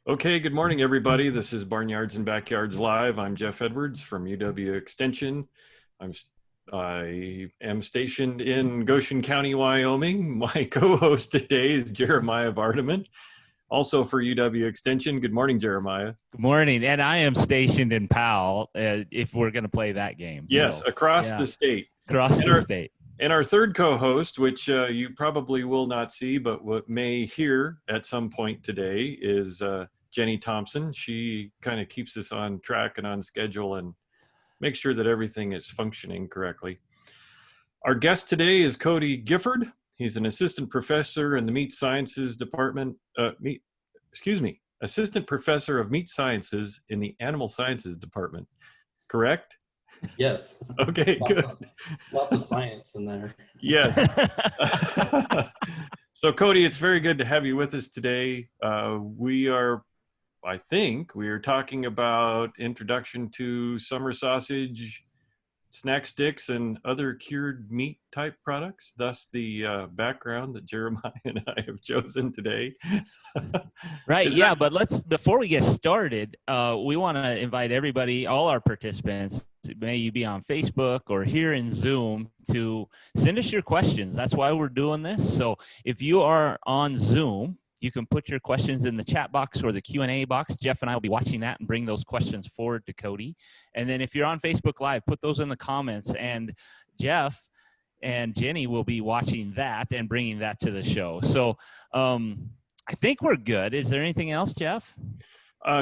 Okay, good morning, everybody. This is Barnyards and Backyards Live. I'm Jeff Edwards from UW Extension. I'm I am stationed in Goshen County, Wyoming. My co-host today is Jeremiah Vardaman, also for UW Extension. Good morning, Jeremiah. Good morning, and I am stationed in Powell. If we're going to play that game, Yes, so, across the state. across the state. And our third co-host, which you probably will not see, but what may hear at some point today, is Jenny Thompson. She kind of keeps us on track and on schedule and makes sure that everything is functioning correctly. Our guest today is Cody Gifford. He's an assistant professor in the Meat Sciences Department. Assistant professor of Meat Sciences in the Animal Sciences Department. Correct? Yes. Okay, good. Lots of science in there. Yes. So, Cody, it's very good to have you with us today. We are talking about introduction to summer sausage, snack sticks, and other cured meat type products, thus the background that Jeremiah and I have chosen today. Right, yeah, but before we get started, we want to invite everybody, all our participants, may you be on Facebook or here in Zoom, to send us your questions. That's why we're doing this. So if you are on Zoom, you can put your questions in the chat box or the Q&A box. Jeff and I will be watching that and bring those questions forward to Cody. And then if you're on Facebook Live, put those in the comments, and Jeff and Jenny will be watching that and bringing that to the show. So I think we're good. Is there anything else, Jeff?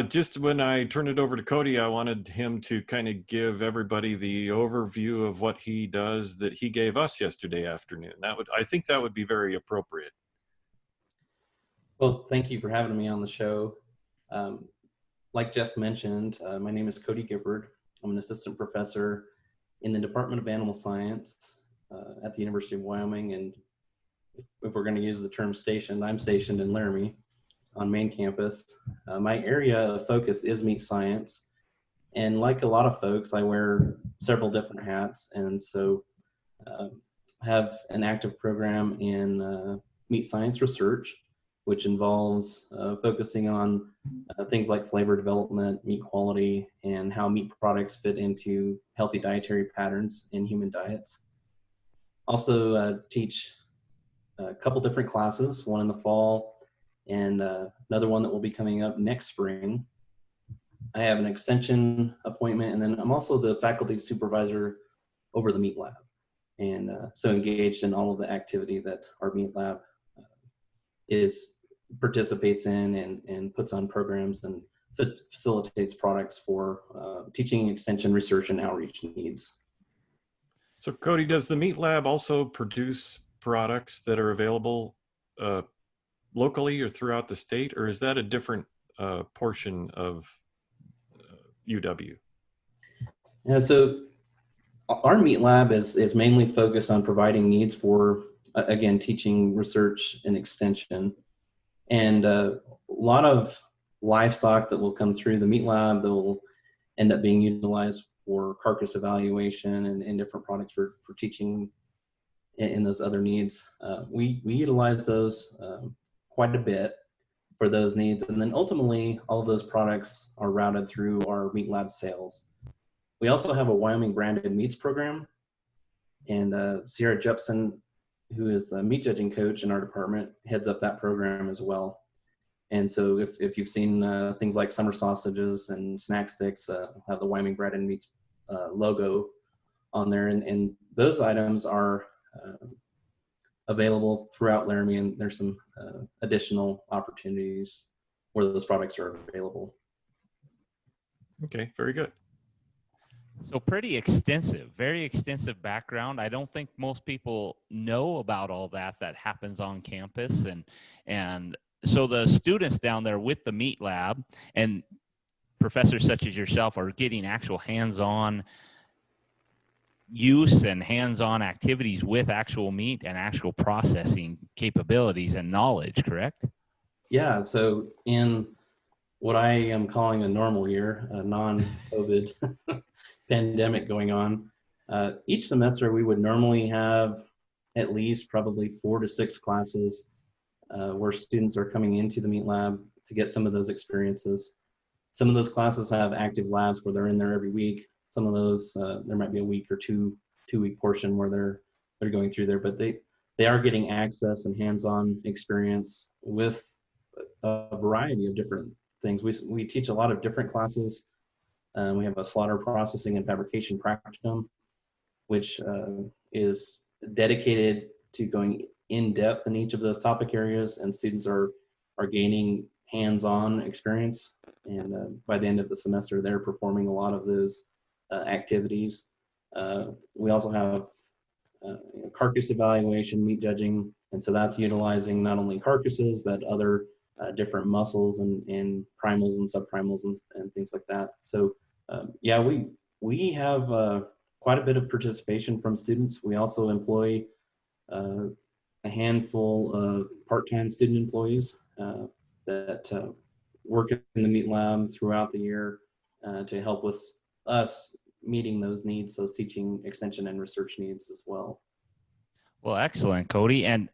Just when I turn it over to Cody, I wanted him to kind of give everybody the overview of what he does that he gave us yesterday afternoon. I think that would be very appropriate. Well, thank you for having me on the show. Like Jeff mentioned, my name is Cody Gifford. I'm an assistant professor in the Department of Animal Science at the University of Wyoming. And if we're going to use the term stationed, I'm stationed in Laramie on main campus. My area of focus is meat science. And like a lot of folks, I wear several different hats. And so have an active program in meat science research, which involves focusing on things like flavor development, meat quality, and how meat products fit into healthy dietary patterns in human diets. Also teach a couple different classes, one in the fall and another one that will be coming up next spring. I have an extension appointment, and then I'm also the faculty supervisor over the meat lab. And so engaged in all of the activity that our meat lab participates in and puts on programs and facilitates products for teaching, extension, research, and outreach needs. So Cody, does the meat lab also produce products that are available locally or throughout the state, or is that a different portion of UW? Yeah, so our meat lab is mainly focused on providing needs for, again, teaching, research, and extension. And a lot of livestock that will come through the meat lab that will end up being utilized for carcass evaluation and different products for teaching in those other needs. We utilize those quite a bit for those needs. And then ultimately, all of those products are routed through our meat lab sales. We also have a Wyoming branded meats program, and Sierra Jepson, who is the meat judging coach in our department, heads up that program as well. And so if you've seen things like summer sausages and snack sticks have the Wyoming Bread and Meats logo on there, and those items are available throughout Laramie, and there's some additional opportunities where those products are available. Okay, very good. So pretty extensive, very extensive background. I don't think most people know about all that happens on campus. And so the students down there with the meat lab and professors such as yourself are getting actual hands-on use and hands-on activities with actual meat and actual processing capabilities and knowledge, correct? Yeah, so in what I am calling a normal year, a non-COVID pandemic going on, each semester we would normally have at least probably 4 to 6 classes where students are coming into the meat lab to get some of those experiences. Some of those classes have active labs where they're in there every week. Some of those, there might be a week or two-week portion where they're going through there, but they are getting access and hands-on experience with a variety of different things. We teach a lot of different classes. We have a slaughter processing and fabrication practicum, which is dedicated to going in depth in each of those topic areas, and students are gaining hands-on experience. And by the end of the semester, they're performing a lot of those activities. We also have carcass evaluation, meat judging, and so that's utilizing not only carcasses but other different muscles and primals and subprimals and things like that. So yeah, we have quite a bit of participation from students. We also employ a handful of part-time student employees that work in the meat lab throughout the year to help with us meeting those needs, those teaching, extension, and research needs as well. Well, excellent, Cody. And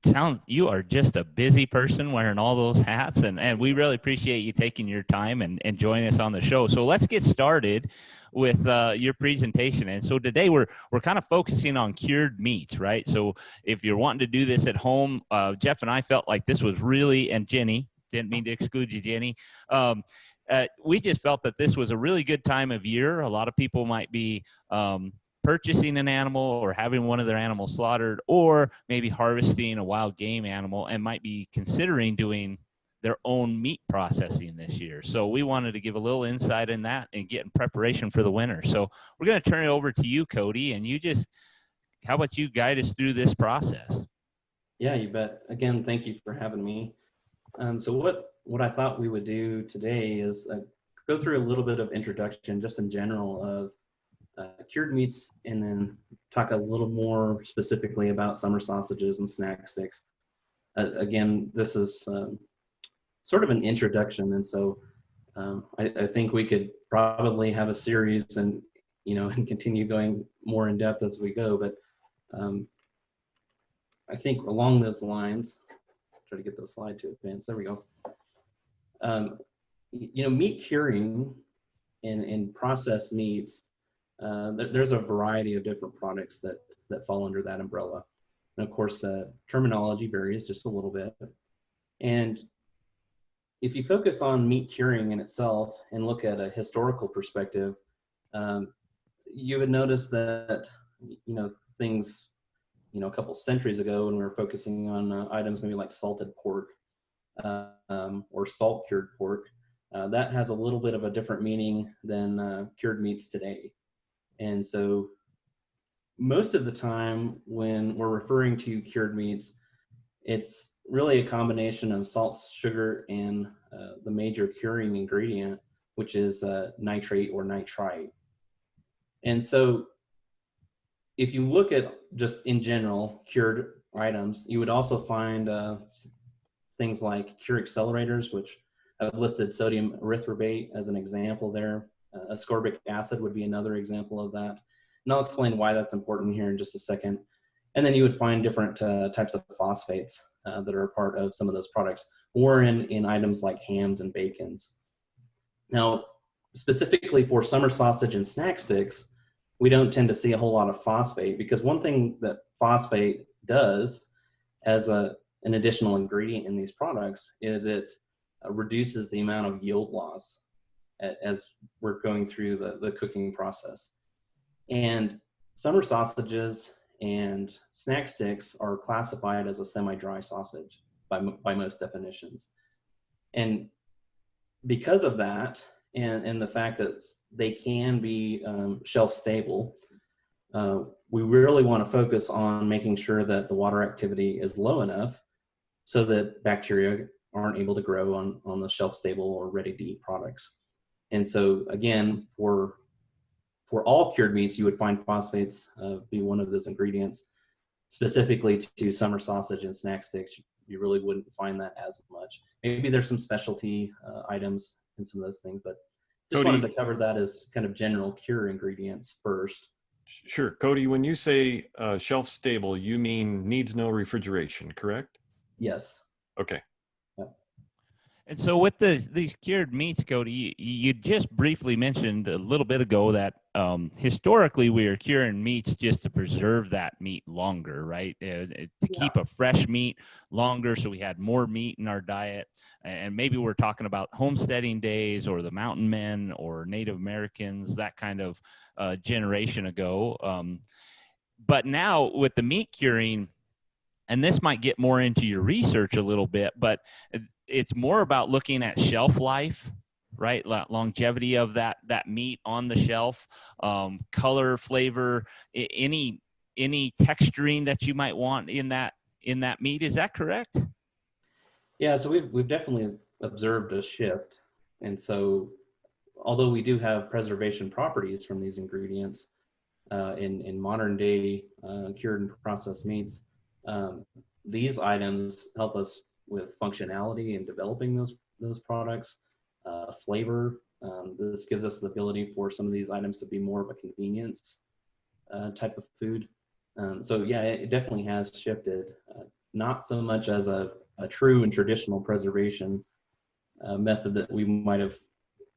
sounds you are just a busy person wearing all those hats, and we really appreciate you taking your time and joining us on the show. So let's get started with your presentation. And so today we're kind of focusing on cured meats, right? So if you're wanting to do this at home, Jeff and I felt like this was really, and Jenny, didn't mean to exclude you, Jenny. We just felt that this was a really good time of year. A lot of people might be purchasing an animal or having one of their animals slaughtered, or maybe harvesting a wild game animal and might be considering doing their own meat processing this year. So we wanted to give a little insight in that and get in preparation for the winter. So we're going to turn it over to you, Cody, and how about you guide us through this process? Yeah, you bet. Again, thank you for having me. So what I thought we would do today is go through a little bit of introduction just in general of cured meats, and then talk a little more specifically about summer sausages and snack sticks. Again, this is sort of an introduction, and so I think we could probably have a series and and continue going more in depth as we go. But I think along those lines, try to get the slide to advance. There we go. Meat curing and processed meats. There's a variety of different products that fall under that umbrella. And of course, terminology varies just a little bit. And if you focus on meat curing in itself and look at a historical perspective, you would notice that, things, a couple centuries ago when we were focusing on items maybe like salted pork or salt cured pork, that has a little bit of a different meaning than cured meats today. And so most of the time when we're referring to cured meats, it's really a combination of salt, sugar, and the major curing ingredient, which is nitrate or nitrite. And so if you look at just in general cured items, you would also find things like cure accelerators, which I've listed sodium erythorbate as an example there. Ascorbic acid would be another example of that. And I'll explain why that's important here in just a second. And then you would find different types of phosphates that are a part of some of those products, or in items like hams and bacons. Now, specifically for summer sausage and snack sticks, we don't tend to see a whole lot of phosphate, because one thing that phosphate does as an additional ingredient in these products is it reduces the amount of yield loss as we're going through the cooking process. And summer sausages and snack sticks are classified as a semi-dry sausage by most definitions. And because of that, and the fact that they can be shelf stable, we really want to focus on making sure that the water activity is low enough so that bacteria aren't able to grow on the shelf stable or ready to eat products. And so again, for all cured meats, you would find phosphates be one of those ingredients. Specifically to summer sausage and snack sticks, you really wouldn't find that as much. Maybe there's some specialty items in some of those things, but just Cody, wanted to cover that as kind of general cure ingredients first. Sure. Cody, when you say shelf stable, you mean needs no refrigeration, correct? Yes. Okay. Yep. And so with these cured meats, Cody, you just briefly mentioned a little bit ago that historically we are curing meats just to preserve that meat longer, right? To keep a fresh meat longer, so we had more meat in our diet. And maybe we're talking about homesteading days or the mountain men or Native Americans, that kind of generation ago. But now with the meat curing, and this might get more into your research a little bit, but it's more about looking at shelf life, right? Longevity of that meat on the shelf, color, flavor, any texturing that you might want in that meat. Is that correct? Yeah, so we've definitely observed a shift. And so although we do have preservation properties from these ingredients in modern day cured and processed meats, these items help us with functionality in developing those products, flavor. This gives us the ability for some of these items to be more of a convenience type of food. So yeah, it definitely has shifted. Not so much as a true and traditional preservation method that we might have,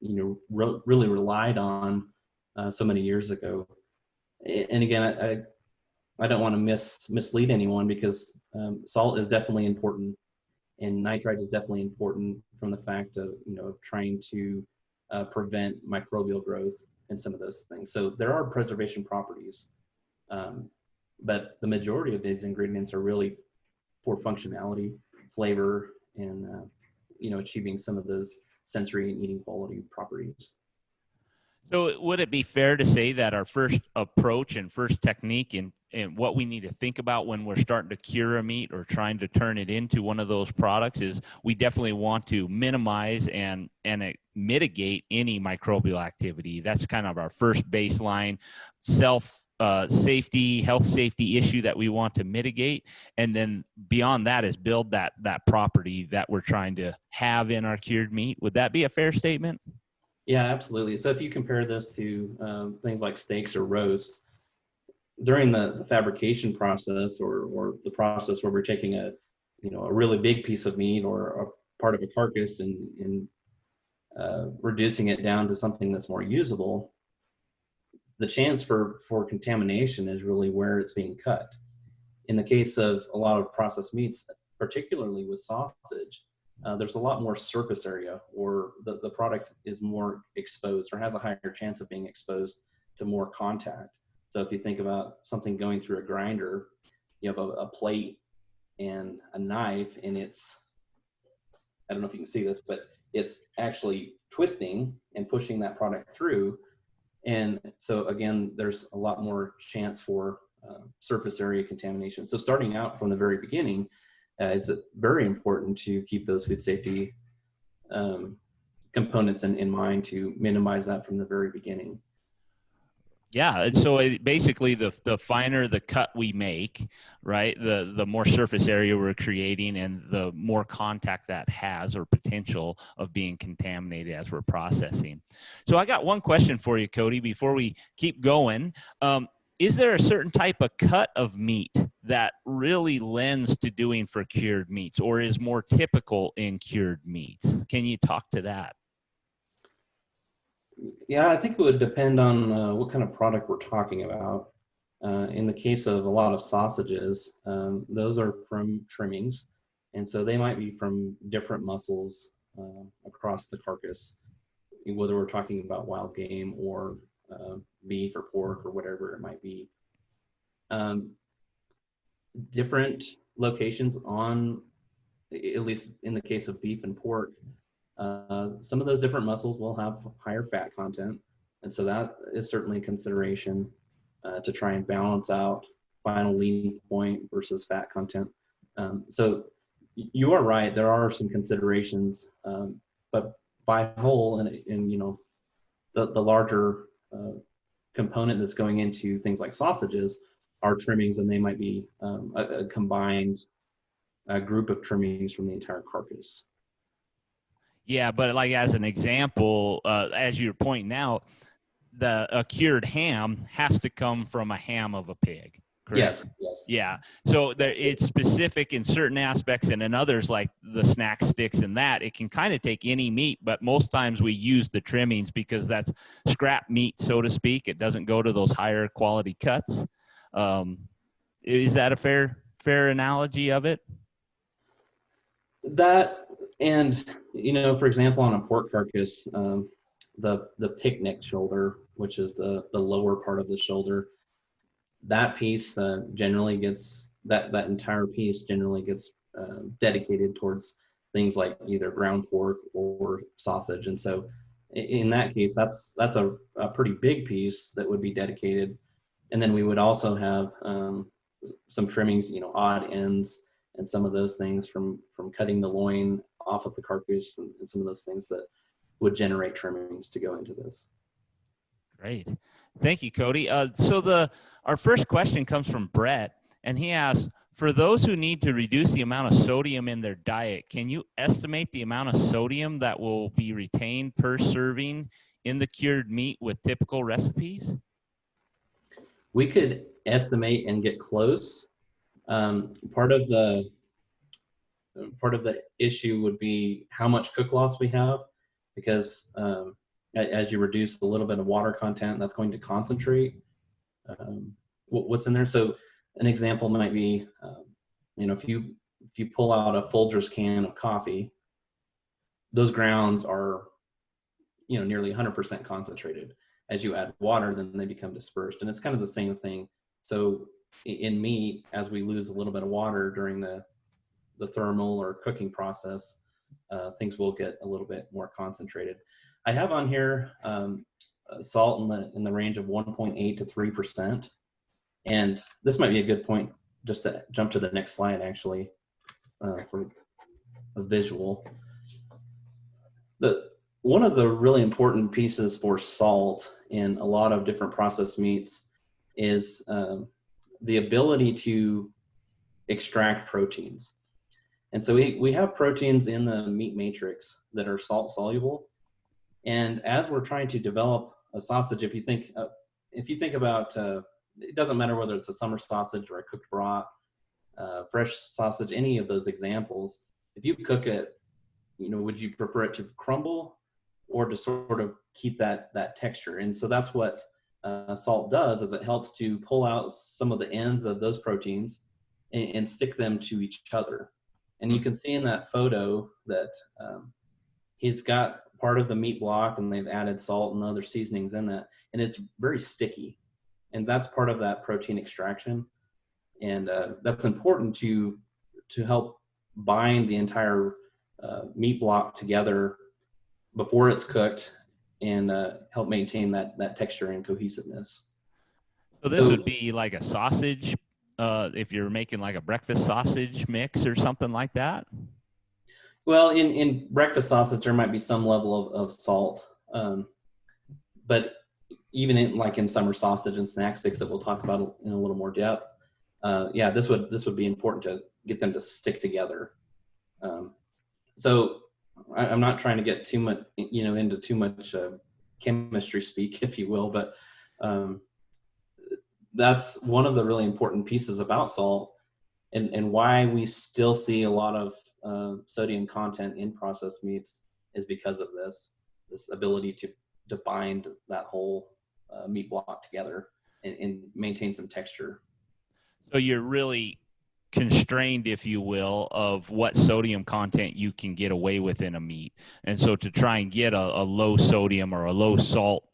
really relied on so many years ago. And again, I don't want to mislead anyone, because salt is definitely important, and nitrite is definitely important from the fact of trying to prevent microbial growth and some of those things. So there are preservation properties, but the majority of these ingredients are really for functionality, flavor, and achieving some of those sensory and eating quality properties. So would it be fair to say that our first approach and first technique and what we need to think about when we're starting to cure a meat or trying to turn it into one of those products is we definitely want to minimize and mitigate any microbial activity? That's kind of our first baseline safety, health safety issue that we want to mitigate. And then beyond that is build that property that we're trying to have in our cured meat. Would that be a fair statement? Yeah, absolutely. So if you compare this to things like steaks or roasts, during the fabrication process or the process where we're taking a really big piece of meat or a part of a carcass and reducing it down to something that's more usable, the chance for contamination is really where it's being cut. In the case of a lot of processed meats, particularly with sausage, there's a lot more surface area, or the product is more exposed or has a higher chance of being exposed to more contact. So if you think about something going through a grinder, you have a plate and a knife, and I don't know if you can see this, but it's actually twisting and pushing that product through. And so again, there's a lot more chance for surface area contamination. So starting out from the very beginning, it's very important to keep those food safety components in mind to minimize that from the very beginning. Yeah, and so basically the finer the cut we make, right, the more surface area we're creating and the more contact that has or potential of being contaminated as we're processing. So I got one question for you, Cody, before we keep going. Is there a certain type of cut of meat that really lends to doing for cured meats or is more typical in cured meats? Can you talk to that? Yeah, I think it would depend on what kind of product we're talking about. In the case of a lot of sausages, those are from trimmings, and so they might be from different muscles across the carcass, whether we're talking about wild game or beef or pork or whatever it might be. Different locations on, at least in the case of beef and pork, some of those different muscles will have higher fat content. And so that is certainly a consideration to try and balance out final lean point versus fat content. So you are right, there are some considerations, but by whole, and the larger component that's going into things like sausages are trimmings, and they might be a combined group of trimmings from the entire carcass. Yeah, but like as an example, as you're pointing out, a cured ham has to come from a ham of a pig, correct? Yes. Yeah. So it's specific in certain aspects, and in others, like the snack sticks and that, it can kind of take any meat, but most times we use the trimmings because that's scrap meat, so to speak. It doesn't go to those higher quality cuts. Is that a fair analogy of it? That, and for example, on a pork carcass, the picnic shoulder, which is the lower part of the shoulder, that piece generally gets that entire piece generally gets dedicated towards things like either ground pork or sausage. And so in that case, that's a pretty big piece that would be dedicated. And then we would also have some trimmings, odd ends and some of those things from cutting the loin off of the carcass, and some of those things that would generate trimmings to go into this. Great. Thank you, Cody. So our first question comes from Brett, and he asks, for those who need to reduce the amount of sodium in their diet, can you estimate the amount of sodium that will be retained per serving in the cured meat with typical recipes? We could estimate and get close. Part of the issue would be how much cook loss we have, because as you reduce a little bit of water content, that's going to concentrate what's in there. So an example might be, if you pull out a Folgers can of coffee, those grounds are nearly 100% concentrated. As you add water, then they become dispersed, and it's kind of the same thing. So in meat, as we lose a little bit of water during the thermal or cooking process, things will get a little bit more concentrated. I have on here salt in the range of 1.8 to 3%, and this might be a good point just to jump to the next slide, actually, for a visual. One of the really important pieces for salt in a lot of different processed meats is the ability to extract proteins. And so we have proteins in the meat matrix that are salt soluble. And as we're trying to develop a sausage, if you think about, it doesn't matter whether it's a summer sausage or a cooked brat, fresh sausage, any of those examples, if you cook it, would you prefer it to crumble or to sort of keep that texture? And so that's what salt does, is it helps to pull out some of the ends of those proteins and stick them to each other. And you can see in that photo that he's got part of the meat block, and they've added salt and other seasonings in that, and it's very sticky. And that's part of that protein extraction. And that's important to help bind the entire meat block together before it's cooked, and help maintain that texture and cohesiveness. So this would be like a sausage, if you're making like a breakfast sausage mix or something like that? Well, in breakfast sausage, there might be some level of salt, but even in summer sausage and snack sticks that we'll talk about in a little more depth, this would be important to get them to stick together. So I'm not trying to get too much, into too much chemistry speak, if you will, but that's one of the really important pieces about salt, and why we still see a lot of sodium content in processed meats is because of this ability to bind that whole meat block together and maintain some texture. So you're really constrained, if you will, of what sodium content you can get away with in a meat. And so to try and get a low sodium or a low salt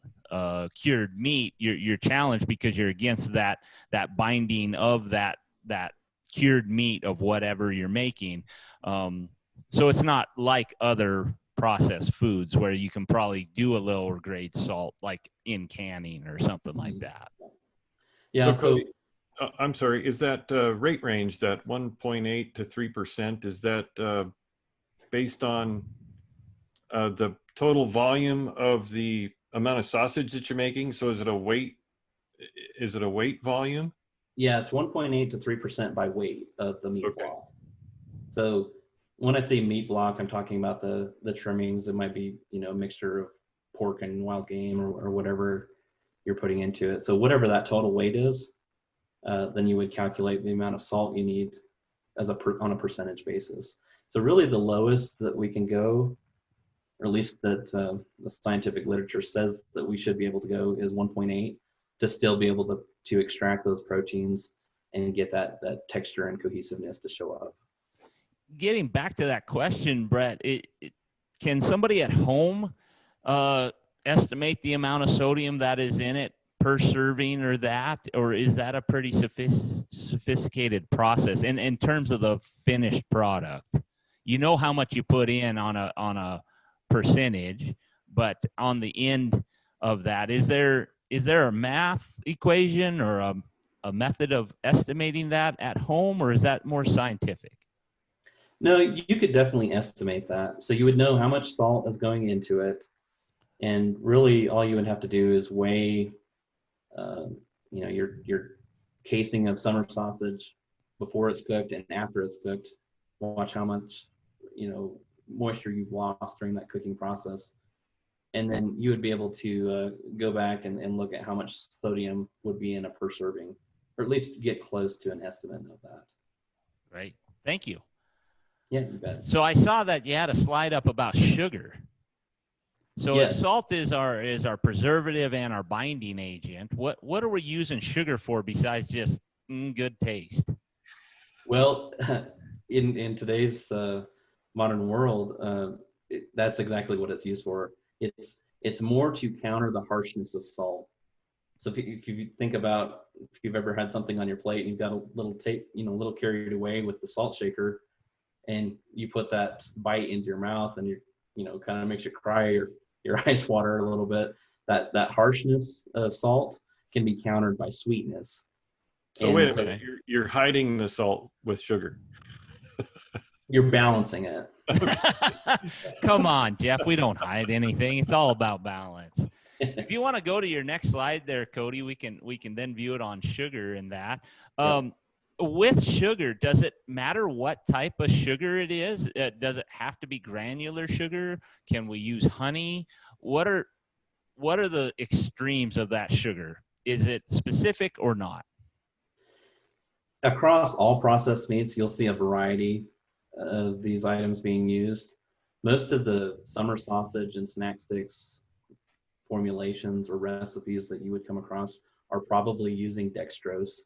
cured meat, you're challenged because you're against that binding of that cured meat of whatever you're making. So it's not like other processed foods where you can probably do a lower grade salt, like in canning or something like that. Yeah. So Cody, I'm sorry, is that rate range, that 1.8 to 3%, is that based on the total volume of the amount of sausage that you're making? So is it a weight volume? Yeah, it's 1.8 to 3% by weight of the meat block. So when I say meat block, I'm talking about the trimmings. It might be, a mixture of pork and wild game or whatever you're putting into it. So whatever that total weight is, then you would calculate the amount of salt you need as on a percentage basis. So really the lowest that we can go, or at least that the scientific literature says that we should be able to go, is 1.8 to still be able to extract those proteins and get that texture and cohesiveness to show up. Getting back to that question, Brett, can somebody at home estimate the amount of sodium that is in it per serving, or is that a pretty sophisticated process in terms of the finished product? You know how much you put in on a percentage, but on the end of that, is there a math equation or a method of estimating that at home, or is that more scientific? No, you could definitely estimate that. So you would know how much salt is going into it, and really all you would have to do is weigh, your casing of summer sausage before it's cooked and after it's cooked. Watch how much, moisture you've lost during that cooking process, and then you would be able to go back and look at how much sodium would be in a per serving, or at least get close to an estimate of that. Right. Thank you. Yeah, you bet. So I saw that you had a slide up about sugar. So yes. If salt is our preservative and our binding agent, what are we using sugar for besides just good taste? Well, in today's modern world, that's exactly what it's used for. It's more to counter the harshness of salt. So if you think about, if you've ever had something on your plate and you've got a little carried away with the salt shaker, and you put that bite into your mouth and kind of makes you cry, your eyes water a little bit. That harshness of salt can be countered by sweetness. So wait a minute, you're hiding the salt with sugar. You're balancing it. Come on, Jeff, we don't hide anything. It's all about balance. If you want to go to your next slide there, Cody, we can then view it on sugar and that. With sugar, does it matter what type of sugar it is? Does it have to be granular sugar? Can we use honey? What are the extremes of that sugar? Is it specific or not? Across all processed meats, you'll see a variety of these items being used. Most of the summer sausage and snack sticks formulations or recipes that you would come across are probably using dextrose.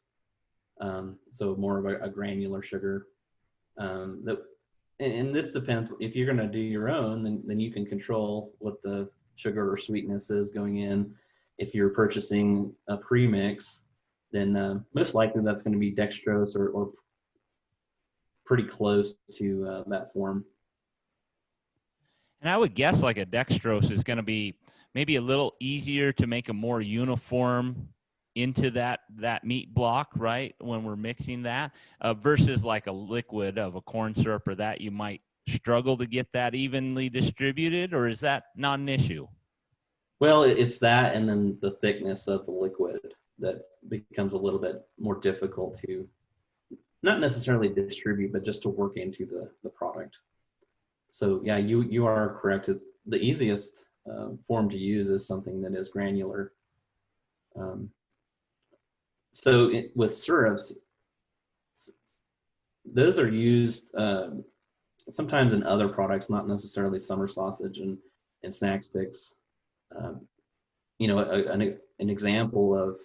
So more of a granular sugar. And this depends. If you're going to do your own, then you can control what the sugar or sweetness is going in. If you're purchasing a premix, then most likely that's going to be dextrose or pretty close to that form. And I would guess like a dextrose is going to be maybe a little easier to make a more uniform into that meat block, right? When we're mixing that versus like a liquid of a corn syrup or that, you might struggle to get that evenly distributed, or is that not an issue? Well, it's that, and then the thickness of the liquid that becomes a little bit more difficult to not necessarily distribute, but just to work into the product. So yeah, you are correct. The easiest form to use is something that is granular. With syrups, those are used sometimes in other products, not necessarily summer sausage and snack sticks. An example of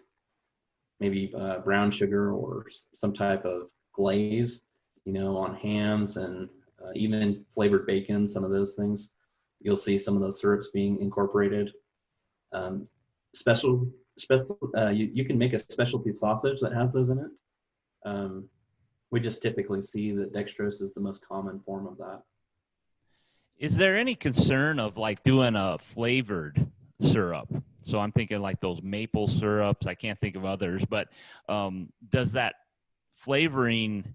maybe brown sugar or some type of glaze, on hams and even flavored bacon, some of those things. You'll see some of those syrups being incorporated. You can make a specialty sausage that has those in it. We just typically see that dextrose is the most common form of that. Is there any concern of like doing a flavored syrup? So I'm thinking like those maple syrups. I can't think of others, but does that flavoring,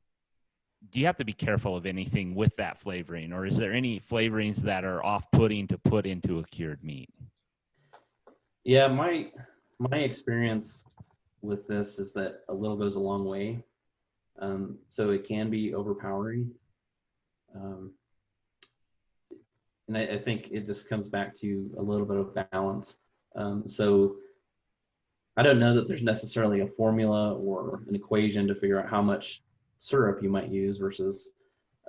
do you have to be careful of anything with that flavoring, or is there any flavorings that are off-putting to put into a cured meat? Yeah, my experience with this is that a little goes a long way. So it can be overpowering. And I think it just comes back to a little bit of balance. So I don't know that there's necessarily a formula or an equation to figure out how much syrup you might use versus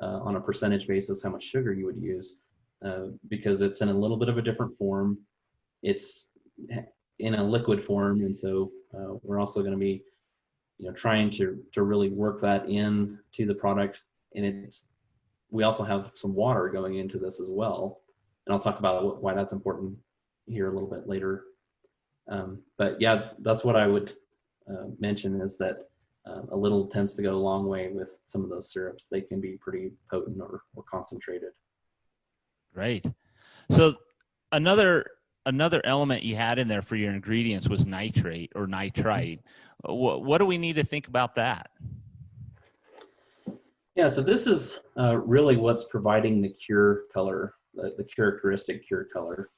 on a percentage basis how much sugar you would use, because it's in a little bit of a different form. It's in a liquid form, and so we're also going to be, trying to really work that in to the product. And we also have some water going into this as well, and I'll talk about why that's important here a little bit later. But yeah, that's what I would mention, is that a little tends to go a long way with some of those syrups. They can be pretty potent or concentrated. Right. So another element you had in there for your ingredients was nitrate or nitrite. What do we need to think about that? Yeah, so this is really what's providing the cure color, the characteristic cure color.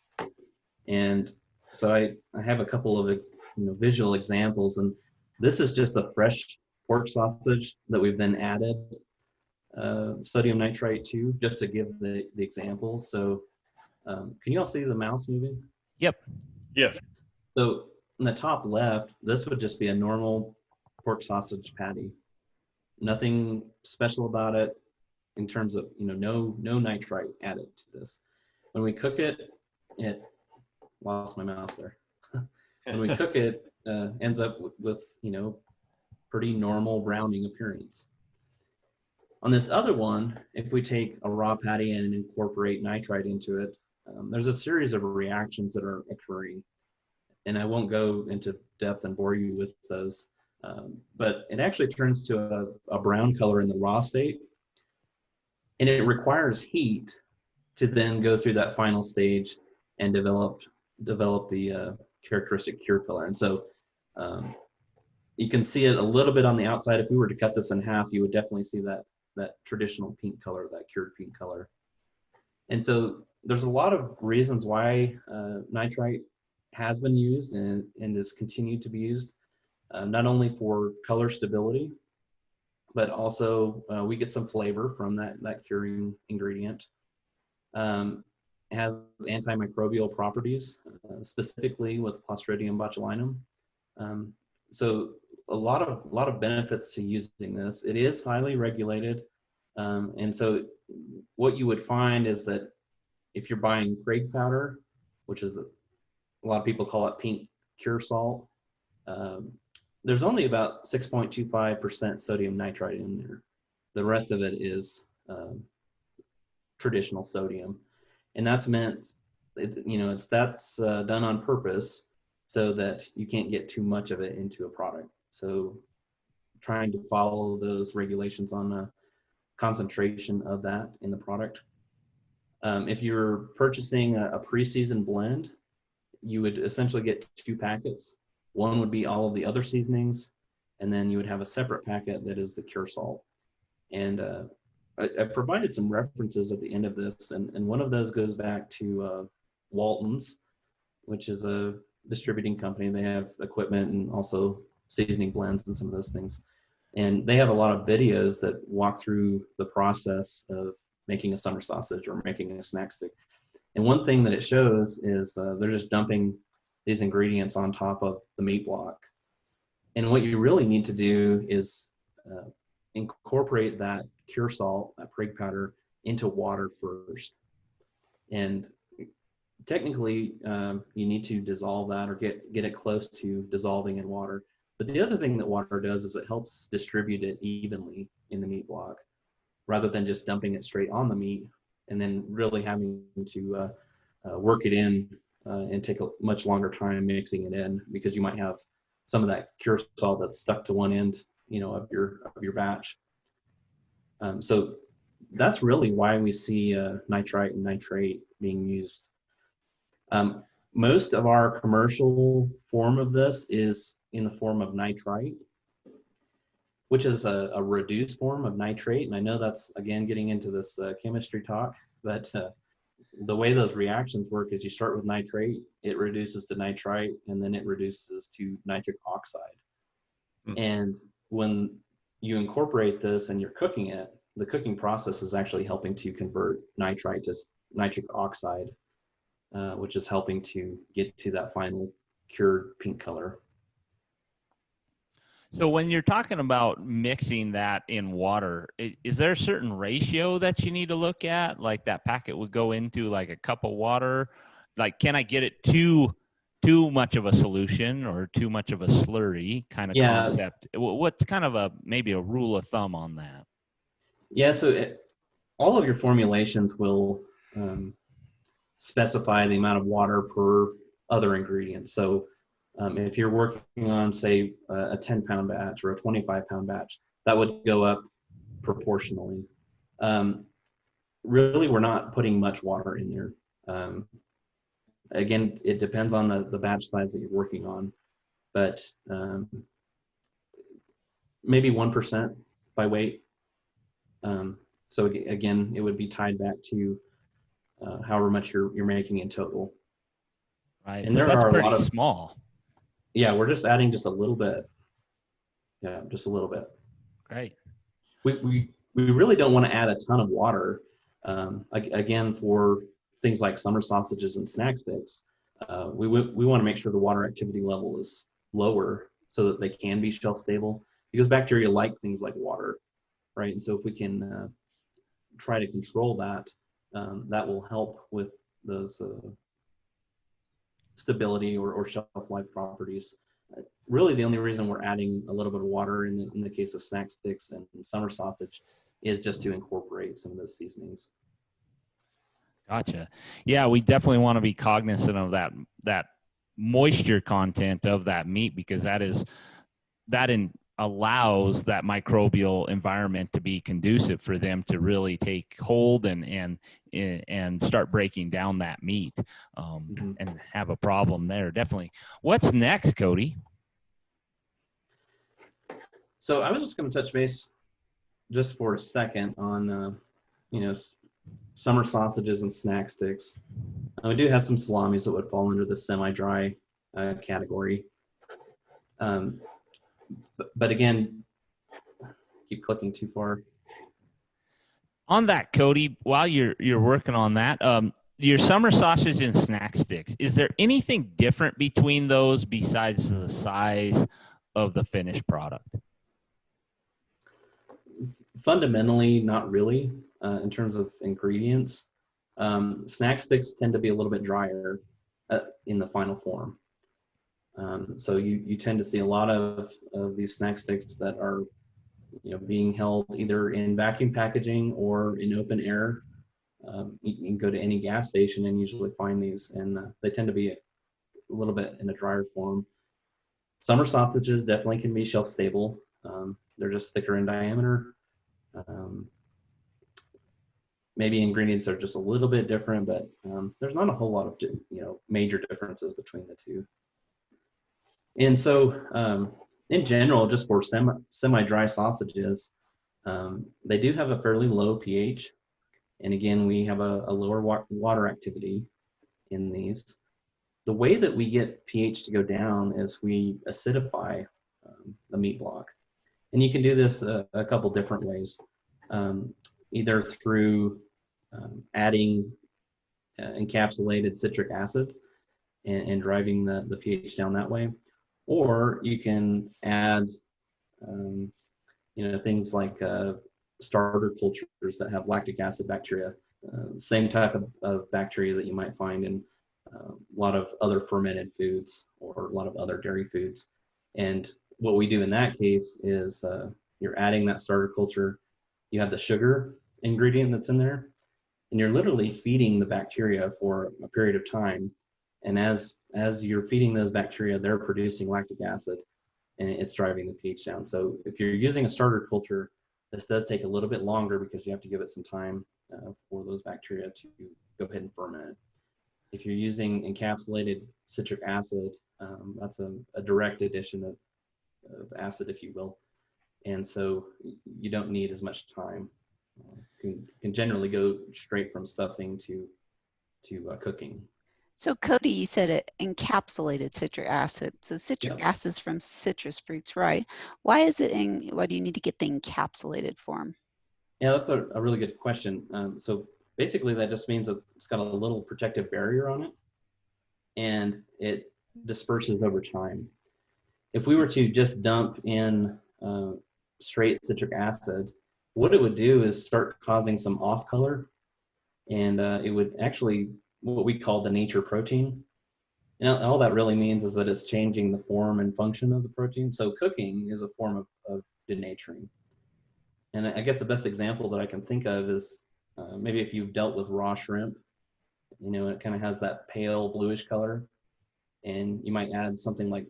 And so I have a couple of visual examples, and this is just a fresh pork sausage that we've then added sodium nitrite to, just to give the example. So can you all see the mouse moving? Yep. Yes. So in the top left, this would just be a normal pork sausage patty. Nothing special about it in terms of, no nitrite added to this. When we cook it, lost my mouse there. When we cook it, ends up with pretty normal browning appearance. On this other one, if we take a raw patty and incorporate nitrite into it, there's a series of reactions that are occurring. And I won't go into depth and bore you with those, but it actually turns to a brown color in the raw state. And it requires heat to then go through that final stage and develop the characteristic cure color. And so you can see it a little bit on the outside. If we were to cut this in half, you would definitely see that traditional pink color, that cured pink color. And so there's a lot of reasons why nitrite has been used and is continued to be used, not only for color stability, but also we get some flavor from that curing ingredient. It has antimicrobial properties, specifically with Clostridium botulinum. So a lot of benefits to using this. It is highly regulated, and so what you would find is that if you're buying Prague powder, which is a lot of people call it pink cure salt, there's only about 6.25% sodium nitrite in there. The rest of it is traditional sodium, and that's meant, that's done on purpose so that you can't get too much of it into a product. So trying to follow those regulations on the concentration of that in the product. If you're purchasing a pre-seasoned blend, you would essentially get 2 packets. One would be all of the other seasonings, and then you would have a separate packet that is the cure salt. And I provided some references at the end of this, and one of those goes back to Walton's, which is a distributing company. They have equipment and also seasoning blends and some of those things. And they have a lot of videos that walk through the process of making a summer sausage or making a snack stick. And one thing that it shows is they're just dumping these ingredients on top of the meat block. And what you really need to do is incorporate that cure salt, that Prague powder, into water first. And technically, you need to dissolve that or get it close to dissolving in water. But the other thing that water does is it helps distribute it evenly in the meat block, rather than just dumping it straight on the meat and then really having to work it in and take a much longer time mixing it in, because you might have some of that cure salt that's stuck to one end, of your batch. So that's really why we see nitrite and nitrate being used. Most of our commercial form of this is in the form of nitrite, which is a reduced form of nitrate. And I know that's, again, getting into this chemistry talk, but the way those reactions work is you start with nitrate, it reduces to nitrite, and then it reduces to nitric oxide. Mm-hmm. And when you incorporate this and you're cooking it, the cooking process is actually helping to convert nitrite to nitric oxide, which is helping to get to that final cured pink color. So when you're talking about mixing that in water, is there a certain ratio that you need to look at? Like that packet would go into like a cup of water? Like, can I get it too much of a solution or too much of a slurry kind of Yeah, concept? What's kind of maybe a rule of thumb on that? yeah. So all of your formulations will specify the amount of water per other ingredient. So if you're working on, say, a 10-pound batch or a 25-pound batch, that would go up proportionally. Really, we're not putting much water in there. Again, it depends on the batch size that you're working on, but maybe 1% by weight. So again, it would be tied back to however much you're making in total. Right, And but there that's are a pretty lot of, small. yeah, we're just adding just a little bit. Yeah, just a little bit. Right. We really don't want to add a ton of water. Again, for things like summer sausages and snack sticks, we want to make sure the water activity level is lower so that they can be shelf stable, because bacteria like things like water, right? And so if we can try to control that, that will help with those stability or shelf life properties. Really, the only reason we're adding a little bit of water in the case of snack sticks and summer sausage is just to incorporate some of those seasonings. Gotcha. Yeah, we definitely want to be cognizant of that moisture content of that meat, because that allows that microbial environment to be conducive for them to really take hold and start breaking down that meat and have a problem there. Definitely. What's next, Cody? So I was just going to touch base just for a second on, summer sausages and snack sticks. We do have some salamis that would fall under the semi-dry category. But again, keep clicking too far. On that, Cody, while you're working on that, your summer sausage and snack sticks, is there anything different between those besides the size of the finished product? Fundamentally, not really in terms of ingredients. Snack sticks tend to be a little bit drier in the final form. So you tend to see a lot of these snack sticks that are being held either in vacuum packaging or in open air. You can go to any gas station and usually find these, and they tend to be a little bit in a drier form. Summer sausages definitely can be shelf stable. They're just thicker in diameter. Maybe ingredients are just a little bit different, but there's not a whole lot of major differences between the two. And so in general, just for semi-dry sausages, they do have a fairly low pH. And again, we have a lower water activity in these. The way that we get pH to go down is we acidify the meat block. And you can do this a couple different ways, either through adding encapsulated citric acid and driving the pH down that way. Or you can add, things like starter cultures that have lactic acid bacteria, same type of bacteria that you might find in a lot of other fermented foods or a lot of other dairy foods. And what we do in that case is you're adding that starter culture, you have the sugar ingredient that's in there, and you're literally feeding the bacteria for a period of time. And as you're feeding those bacteria, they're producing lactic acid, and it's driving the pH down. So if you're using a starter culture, this does take a little bit longer because you have to give it some time for those bacteria to go ahead and ferment. If you're using encapsulated citric acid, that's a direct addition of acid, if you will. And so you don't need as much time. Can generally go straight from stuffing to cooking. So Cody, you said it encapsulated citric acid. So citric acid is from citrus fruits, right? Why do you need to get the encapsulated form? Yeah, that's a really good question. So basically that just means that it's got a little protective barrier on it, and it disperses over time. if we were to just dump in straight citric acid, what it would do is start causing some off color, and it would actually, what we call denature protein. And all that really means is that it's changing the form and function of the protein. So cooking is a form of denaturing. And I guess the best example that I can think of is maybe if you've dealt with raw shrimp, you know, it kind of has that pale bluish color, and you might add something like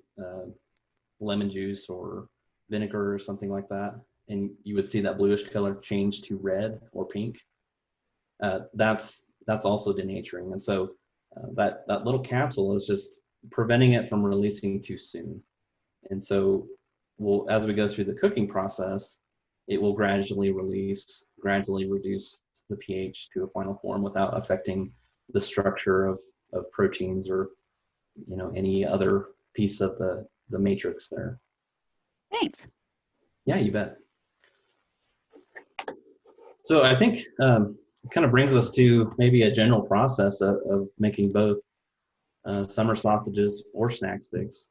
lemon juice or vinegar or something like that, and you would see that bluish color change to red or pink. That's also denaturing. And so that little capsule is just preventing it from releasing too soon. And so as we go through the cooking process, it will gradually reduce the pH to a final form without affecting the structure of proteins or, you know, any other piece of the matrix there. Thanks. Yeah, you bet. So I think kind of brings us to maybe a general process of making both summer sausages or snack sticks.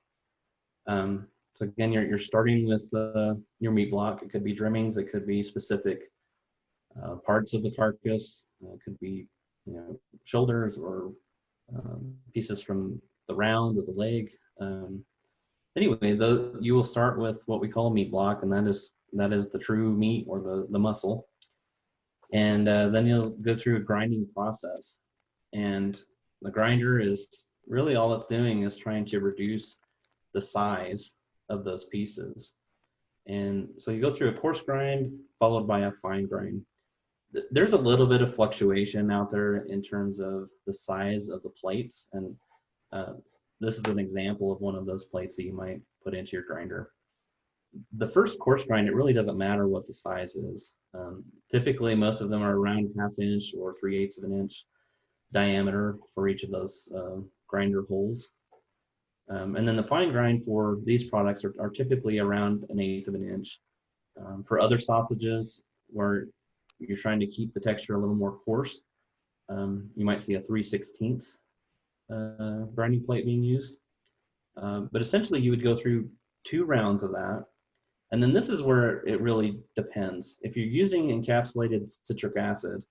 So again, you're starting with your meat block. It could be trimmings. It could be specific parts of the carcass. It could be, you know, shoulders or pieces from the round or the leg. Anyway, you will start with what we call a meat block, and that is the true meat or the muscle. And then you'll go through a grinding process. And the grinder is really all it's doing is trying to reduce the size of those pieces. And so you go through a coarse grind followed by a fine grind. There's a little bit of fluctuation out there in terms of the size of the plates. And this is an example of one of those plates that you might put into your grinder. The first coarse grind, it really doesn't matter what the size is. Typically, most of them are around 1/2 inch or 3/8 of an inch diameter for each of those grinder holes. And then the fine grind for these products are typically around 1/8 of an inch. For other sausages where you're trying to keep the texture a little more coarse, you might see a 3/16 grinding plate being used. But essentially, you would go through 2 rounds of that. And then this is where it really depends. If you're using encapsulated citric acid,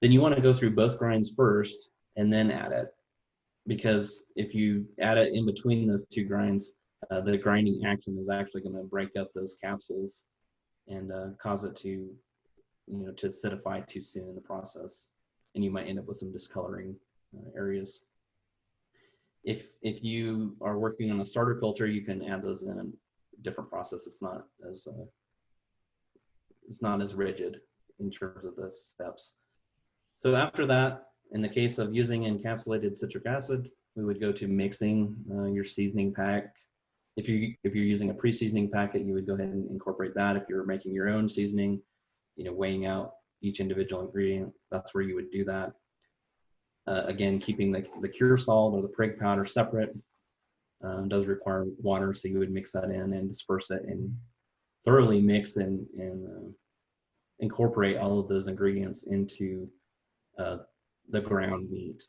then you want to go through both grinds first and then add it. Because if you add it in between those 2 grinds, the grinding action is actually going to break up those capsules and cause it to, you know, to acidify too soon in the process. And you might end up with some discoloring areas. If you are working on a starter culture, you can add those in a different process. It's not as rigid in terms of the steps. So after that, in the case of using encapsulated citric acid, we would go to mixing your seasoning pack. If you're using a pre-seasoning packet, you would go ahead and incorporate that. If you're making your own seasoning, you know, weighing out each individual ingredient, that's where you would do that. Again, keeping the cure salt or the prig powder separate does require water, so you would mix that in and disperse it and thoroughly mix and incorporate all of those ingredients into the ground meat.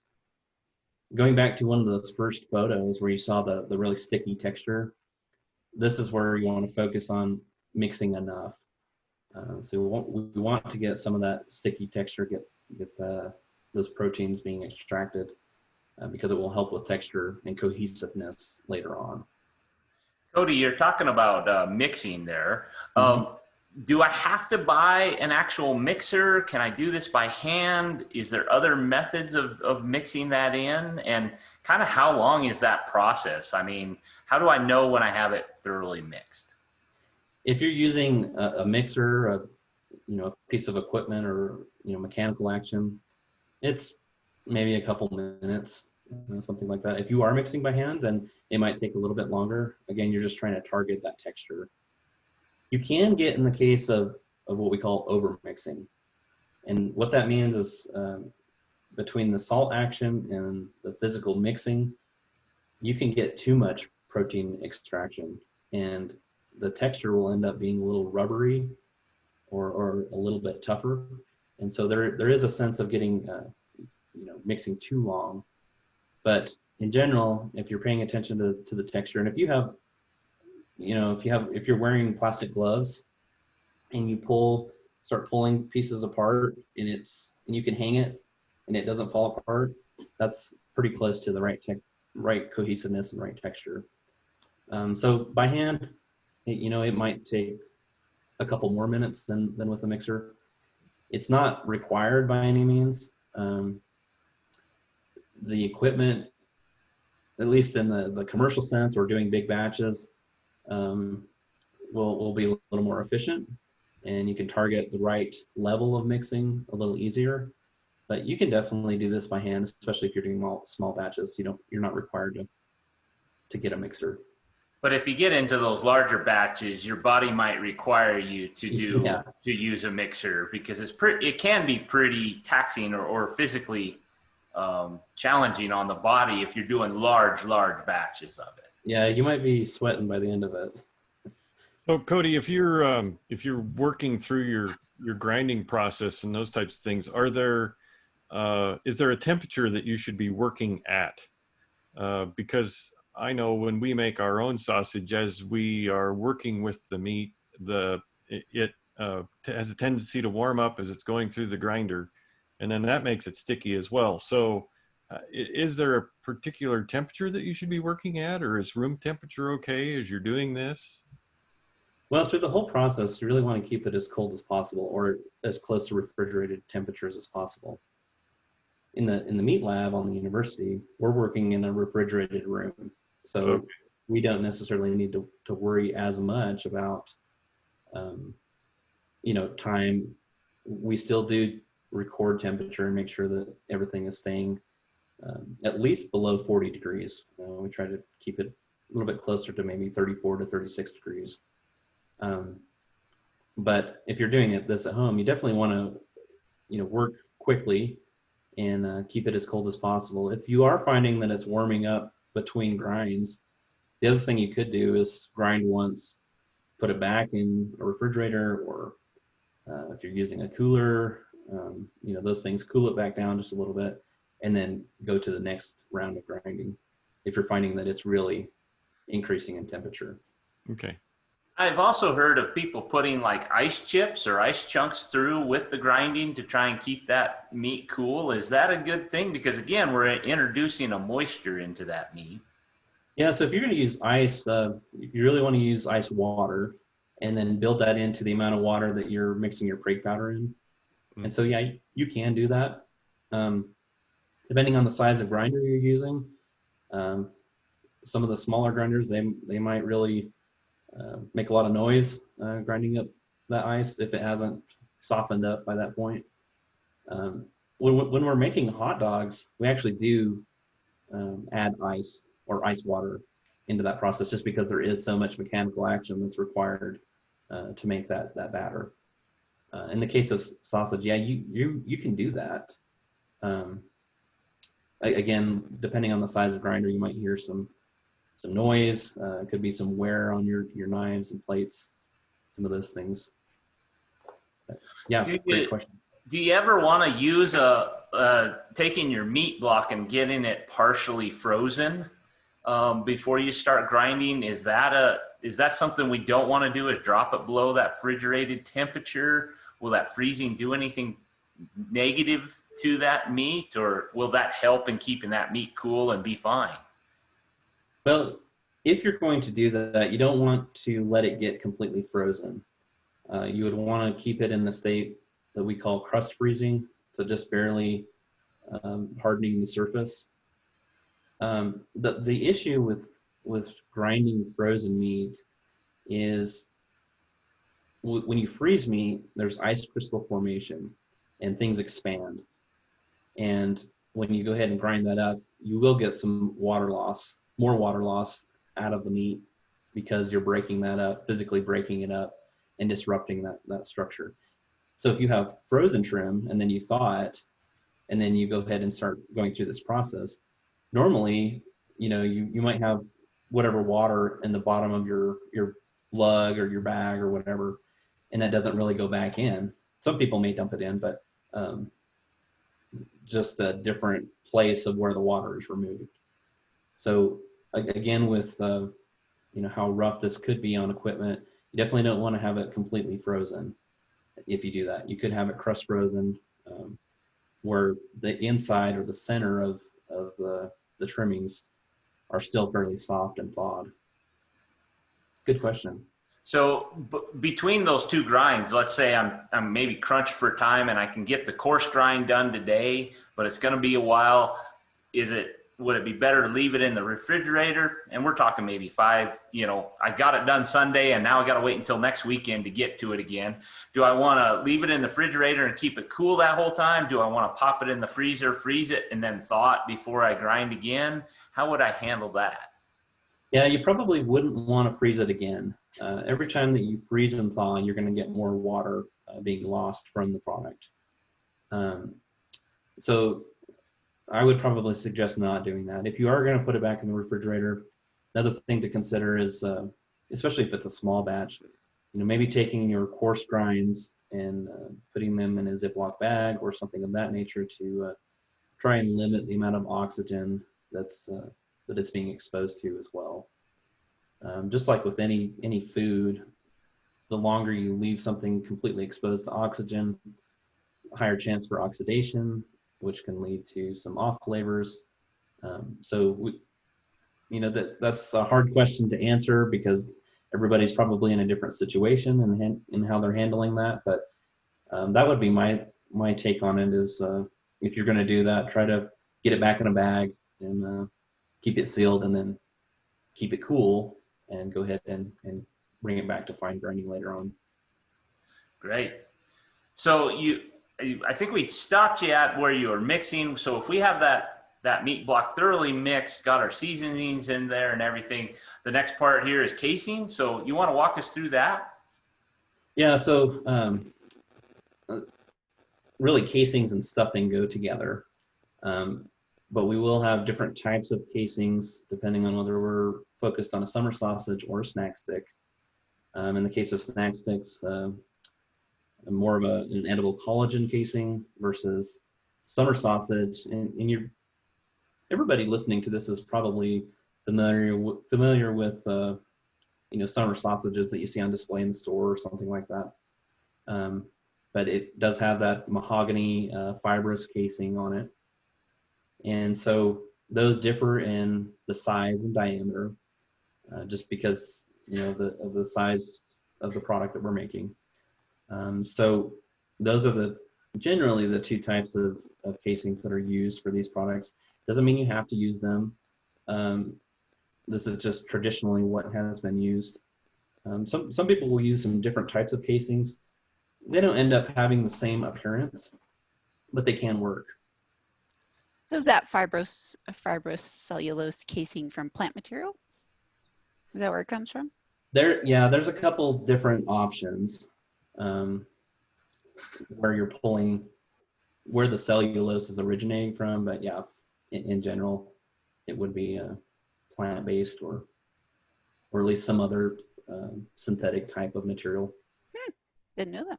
Going back to one of those first photos where you saw the really sticky texture, this is where you want to focus on mixing enough. So we want to get some of that sticky texture, get those proteins being extracted, because it will help with texture and cohesiveness later on. Cody, you're talking about mixing there. Do I have to buy an actual mixer? Can I do this by hand? Is there other methods of mixing that in? And kind of how long is that process? I mean, how do I know when I have it thoroughly mixed? If you're using a mixer, a piece of equipment or mechanical action, it's maybe a couple minutes, something like that. If you are mixing by hand, then it might take a little bit longer. Again, you're just trying to target that texture. You can get in the case of what we call over mixing. And what that means is between the salt action and the physical mixing, you can get too much protein extraction and the texture will end up being a little rubbery or a little bit tougher. And so there is a sense of getting, mixing too long. But in general, if you're paying attention to the texture, and if you have if you're wearing plastic gloves and you start pulling pieces apart and you can hang it and it doesn't fall apart, that's pretty close to the right cohesiveness and right texture. So by hand, it might take a couple more minutes than with a mixer. It's not required by any means. The equipment, at least in the commercial sense, or doing big batches, will be a little more efficient, and you can target the right level of mixing a little easier. But you can definitely do this by hand, especially if you're doing small batches. You're not required to get a mixer. But if you get into those larger batches, your body might require you to use a mixer, because it can be pretty taxing or physically challenging on the body if you're doing large batches of it. Yeah, you might be sweating by the end of it. So Cody, if you're working through your grinding process and those types of things, is there a temperature that you should be working at? Because I know when we make our own sausage, as we are working with the meat, it has a tendency to warm up as it's going through the grinder, and then that makes it sticky as well. So is there a particular temperature that you should be working at, or is room temperature okay as you're doing this? Well, through the whole process, you really want to keep it as cold as possible, or as close to refrigerated temperatures as possible. In the meat lab on the university, we're working in a refrigerated room, so we don't necessarily need to worry as much about time. We still do record temperature and make sure that everything is staying at least below 40 degrees. We try to keep it a little bit closer to maybe 34 to 36 degrees. But if you're doing this at home, you definitely want to work quickly and keep it as cold as possible. If you are finding that it's warming up between grinds, the other thing you could do is grind once, put it back in a refrigerator, or if you're using a cooler, those things, cool it back down just a little bit, and then go to the next round of grinding if you're finding that it's really increasing in temperature. Okay. I've also heard of people putting like ice chips or ice chunks through with the grinding to try and keep that meat cool. Is that a good thing? Because again, we're introducing a moisture into that meat. Yeah, so if you're going to use ice, you really want to use ice water, and then build that into the amount of water that you're mixing your prake powder in. And so, yeah, you can do that. Depending on the size of grinder you're using, some of the smaller grinders, they might really make a lot of noise grinding up that ice if it hasn't softened up by that point. When we're making hot dogs, we actually do add ice or ice water into that process, just because there is so much mechanical action that's required to make that batter. In the case of sausage, yeah, you can do that. Again, depending on the size of grinder, you might hear some noise. It could be some wear on your knives and plates, some of those things. But yeah, great question. Do you ever want to use taking your meat block and getting it partially frozen before you start grinding? Is that something we don't want to do, is drop it below that refrigerated temperature? Will that freezing do anything negative to that meat, or will that help in keeping that meat cool and be fine? Well, if you're going to do that, you don't want to let it get completely frozen. You would want to keep it in the state that we call crust freezing, so just barely hardening the surface. The issue with grinding frozen meat is when you freeze meat, there's ice crystal formation and things expand. And when you go ahead and grind that up, you will get some water loss, more water loss out of the meat, because you're breaking that up, physically breaking it up and disrupting that structure. So if you have frozen trim and then you thaw it, and then you go ahead and start going through this process, normally, you might have whatever water in the bottom of your lug or your bag or whatever, and that doesn't really go back in. Some people may dump it in, but just a different place of where the water is removed. So again, with how rough this could be on equipment. You definitely don't want to have it completely frozen. If you do that, you could have it crust frozen, where the inside or the center of the trimmings are still fairly soft and thawed. Good question. So between those two grinds, let's say I'm maybe crunched for time and I can get the coarse grind done today, but it's going to be a while. Would it be better to leave it in the refrigerator? And we're talking maybe 5, I got it done Sunday and now I got to wait until next weekend to get to it again. Do I want to leave it in the refrigerator and keep it cool that whole time? Do I want to pop it in the freezer, freeze it, and then thaw it before I grind again? How would I handle that? Yeah, you probably wouldn't want to freeze it again. Every time that you freeze and thaw, you're going to get more water being lost from the product. So I would probably suggest not doing that. If you are going to put it back in the refrigerator, another thing to consider is, especially if it's a small batch, maybe taking your coarse grinds and putting them in a Ziploc bag or something of that nature to try and limit the amount of oxygen that it's being exposed to as well. Just like with any food, the longer you leave something completely exposed to oxygen, higher chance for oxidation, which can lead to some off flavors. That's a hard question to answer because everybody's probably in a different situation in how they're handling that. But that would be my take on it is if you're going to do that, try to get it back in a bag and keep it sealed and then keep it cool and go ahead and bring it back to fine grinding later on. Great. So I think we stopped you at where you were mixing. So if we have that meat block thoroughly mixed, got our seasonings in there and everything, the next part here is casing. So you want to walk us through that? Yeah. So really casings and stuffing go together. But we will have different types of casings depending on whether we're focused on a summer sausage or a snack stick. In the case of snack sticks, more of an edible collagen casing versus summer sausage. And everybody listening to this is probably familiar with summer sausages that you see on display in the store or something like that. But it does have that mahogany fibrous casing on it. And so those differ in the size and diameter, just because of the size of the product that we're making. So those are generally the two types of casings that are used for these products. Doesn't mean you have to use them. This is just traditionally what has been used. Some people will use some different types of casings. They don't end up having the same appearance, but they can work. So is that fibrous cellulose casing from plant material? Is that where it comes from? There's a couple different options where you're pulling where the cellulose is originating from, but yeah, in general, it would be plant-based or at least some other synthetic type of material. Didn't know that.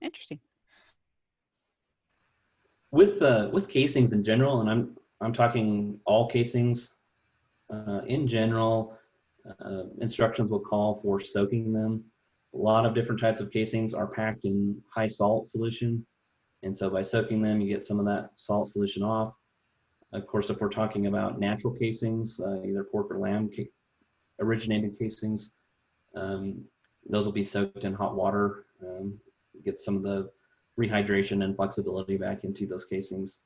Interesting. With casings in general, and I'm talking all casings, in general, instructions will call for soaking them. A lot of different types of casings are packed in high salt solution, and so by soaking them, you get some of that salt solution off. Of course, if we're talking about natural casings, either pork or lamb originated casings, those will be soaked in hot water, get some of the rehydration and flexibility back into those casings.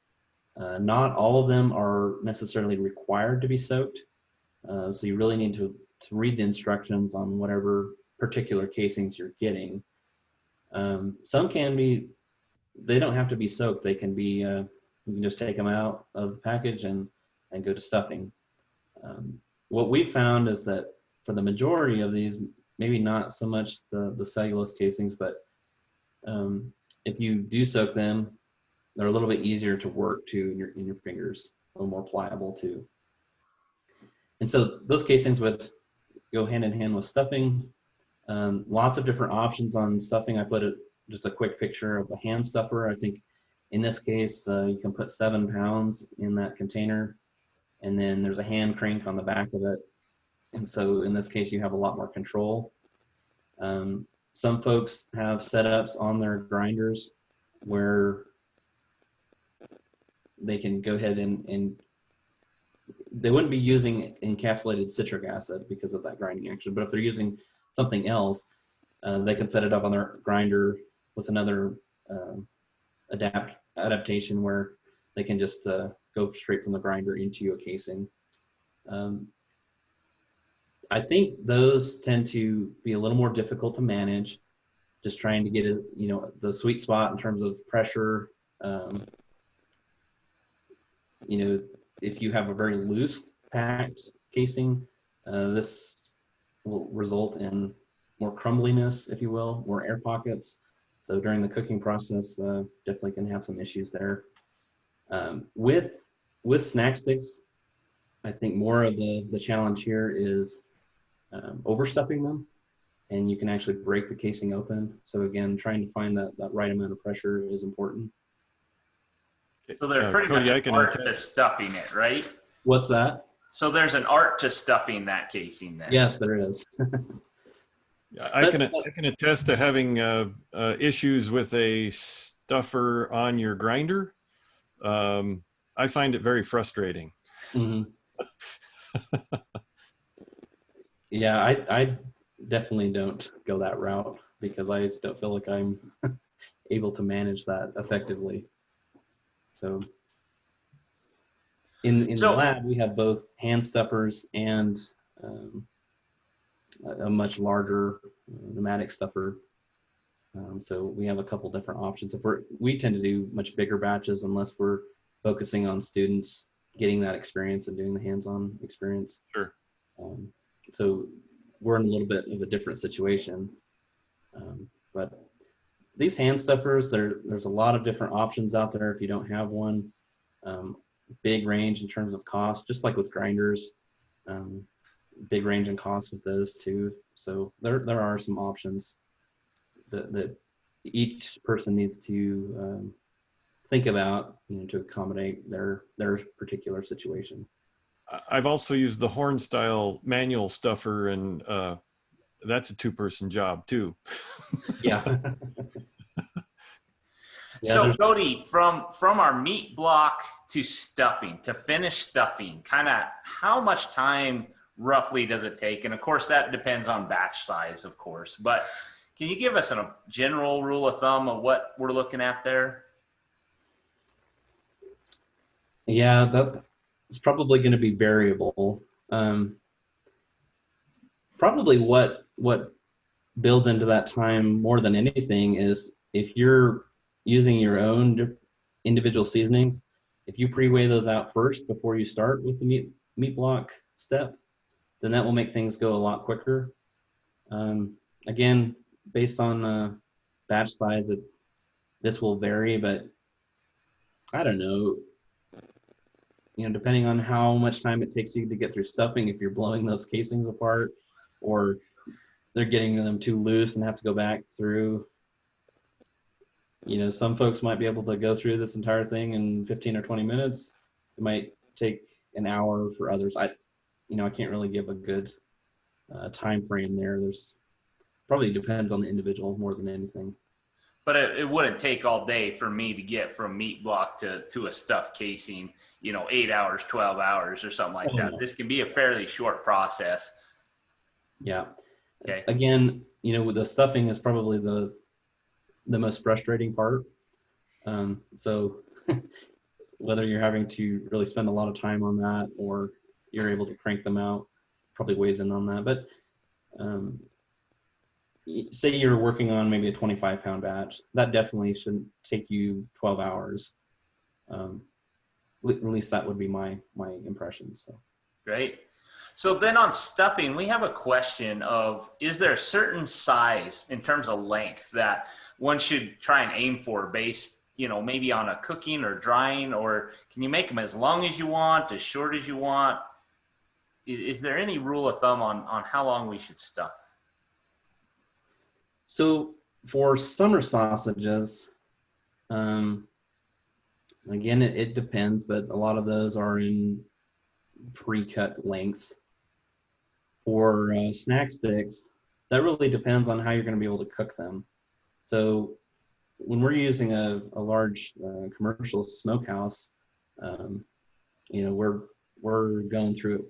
Not all of them are necessarily required to be soaked, so you really need to read the instructions on whatever particular casings you're getting. Some can be, they don't have to be soaked. They can be, you can just take them out of the package and go to stuffing. What we've found is that for the majority of these, maybe not so much the cellulose casings, but if you do soak them, they're a little bit easier to work to in your fingers, a little more pliable too. And so those casings would go hand in hand with stuffing. Lots of different options on stuffing. I put just a quick picture of a hand stuffer. I think in this case, you can put 7 pounds in that container, and then there's a hand crank on the back of it. And so in this case, you have a lot more control. Some folks have setups on their grinders where they can go ahead and they wouldn't be using encapsulated citric acid because of that grinding action, but if they're using something else, they can set it up on their grinder with another adaptation where they can just go straight from the grinder into a casing. I think those tend to be a little more difficult to manage, just trying to get the sweet spot in terms of pressure. If you have a very loose packed casing, this will result in more crumbliness, if you will, more air pockets. So during the cooking process, definitely can have some issues there. With snack sticks, I think more of the challenge here is overstuffing them, and you can actually break the casing open. So again, trying to find that right amount of pressure is important. So there's pretty Cody, much an art to stuffing it, right? What's that? So there's an art to stuffing that casing then. Yes, there is. I can attest to having issues with a stuffer on your grinder. I find it very frustrating. Mm-hmm. Yeah, I definitely don't go that route because I don't feel like I'm able to manage that effectively. So in the lab, we have both hand stuffers and a much larger pneumatic stuffer. So we have a couple different options. We tend to do much bigger batches unless we're focusing on students getting that experience and doing the hands-on experience. Sure. So we're in a little bit of a different situation. But these hand stuffers, there's a lot of different options out there if you don't have one. Big range in terms of cost, just like with grinders. Big range in cost with those too. So there are some options that each person needs to think about, to accommodate their particular situation. I've also used the horn style manual stuffer, and that's a 2-person job too. Yeah. So Cody, from our meat block to stuffing, to finish stuffing, kind of how much time roughly does it take? And of course that depends on batch size, of course, but can you give us a general rule of thumb of what we're looking at there? Yeah, that's probably going to be variable. Probably what builds into that time more than anything is if you're using your own individual seasonings, if you pre-weigh those out first before you start with the meat block step, then that will make things go a lot quicker. Again, based on batch size, this will vary, but I don't know. Depending on how much time it takes you to get through stuffing, if you're blowing those casings apart or they're getting them too loose and have to go back through. Some folks might be able to go through this entire thing in 15 or 20 minutes. It might take an hour for others. I can't really give a good time frame there. There's probably depends on the individual more than anything. But it wouldn't take all day for me to get from meat block to a stuffed casing, 8 hours, 12 hours or something like that. No. This can be a fairly short process. Yeah. Okay. Again, with the stuffing is probably the most frustrating part. So whether you're having to really spend a lot of time on that or you're able to crank them out, probably weighs in on that. But say you're working on maybe a 25-pound batch, that definitely shouldn't take you 12 hours. At least that would be my impression. So great. So then on stuffing, we have a question of, is there a certain size in terms of length that one should try and aim for based, maybe on a cooking or drying, or can you make them as long as you want, as short as you want? Is there any rule of thumb on how long we should stuff? So for summer sausages, again, it depends, but a lot of those are in pre-cut lengths. For snack sticks, that really depends on how you're going to be able to cook them. So when we're using a large commercial smokehouse, we're going through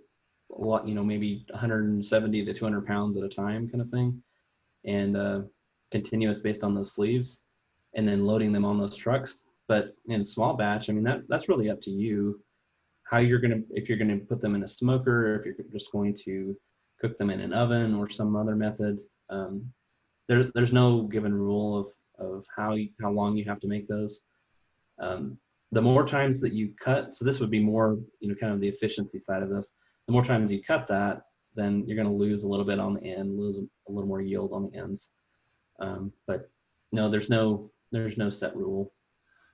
a lot, maybe 170 to 200 pounds at a time kind of thing, and continuous based on those sleeves, and then loading them on those trucks. But in small batch, I mean, that's really up to you how you're going to, if you're going to put them in a smoker, or if you're just going to cook them in an oven or some other method. There's no given rule of how long you have to make those. The more times that you cut, so this would be more, kind of the efficiency side of this. The more times you cut that, then you're going to lose a little bit on the end, lose a little more yield on the ends. But no, there's no set rule.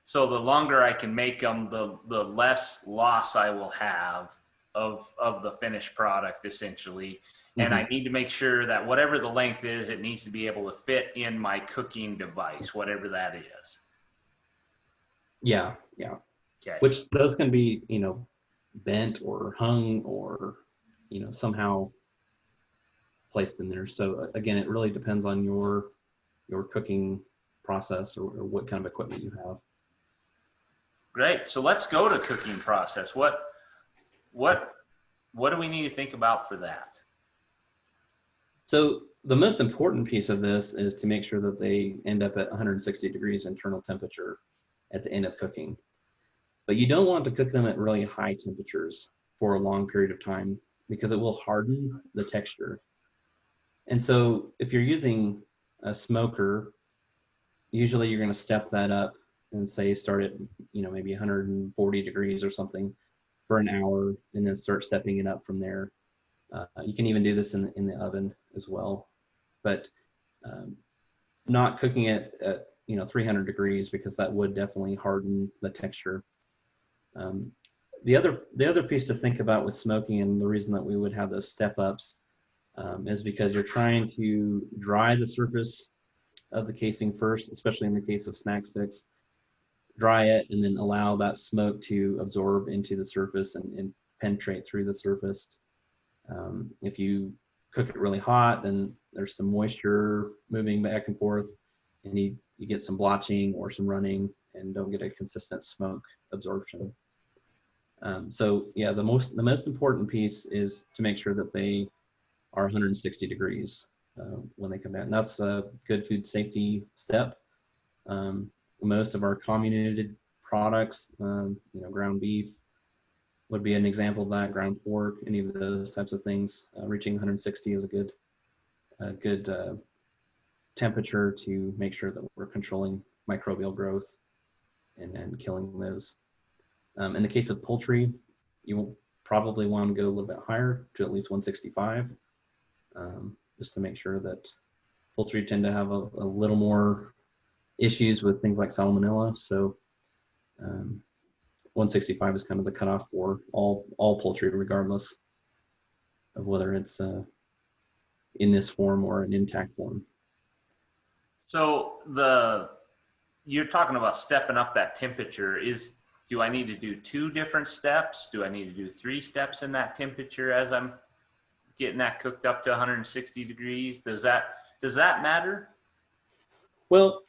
So the longer I can make them, the less loss I will have of the finished product, essentially. And I need to make sure that whatever the length is, it needs to be able to fit in my cooking device, whatever that is. Yeah. Okay. Which those can be, bent or hung or, somehow placed in there. So again, it really depends on your cooking process or what kind of equipment you have. Great. So let's go to cooking process. What do we need to think about for that? So the most important piece of this is to make sure that they end up at 160 degrees internal temperature at the end of cooking. But you don't want to cook them at really high temperatures for a long period of time because it will harden the texture. And so if you're using a smoker, usually you're going to step that up and say start at maybe 140 degrees or something for an hour, and then start stepping it up from there. You can even do this in the oven as well, but not cooking it at 300 degrees because that would definitely harden the texture. The other piece to think about with smoking, and the reason that we would have those step ups, is because you're trying to dry the surface of the casing first, especially in the case of snack sticks. Dry it and then allow that smoke to absorb into the surface and penetrate through the surface. If you cook it really hot, then there's some moisture moving back and forth, and you get some blotching or some running and don't get a consistent smoke absorption. So yeah, the most important piece is to make sure that they are 160 degrees when they come out, and that's a good food safety step. Most of our comminuted products, ground beef would be an example of that, ground pork, any of those types of things. Reaching 160 is a good temperature to make sure that we're controlling microbial growth and killing those. In the case of poultry, you will probably want to go a little bit higher to at least 165, just to make sure that poultry tend to have a little more issues with things like salmonella. So 165 is kind of the cutoff for all poultry, regardless of whether it's in this form or an intact form. So you're talking about stepping up that temperature. Do I need to do 2 different steps? Do I need to do 3 steps in that temperature as I'm getting that cooked up to 160 degrees? Does that matter? Well,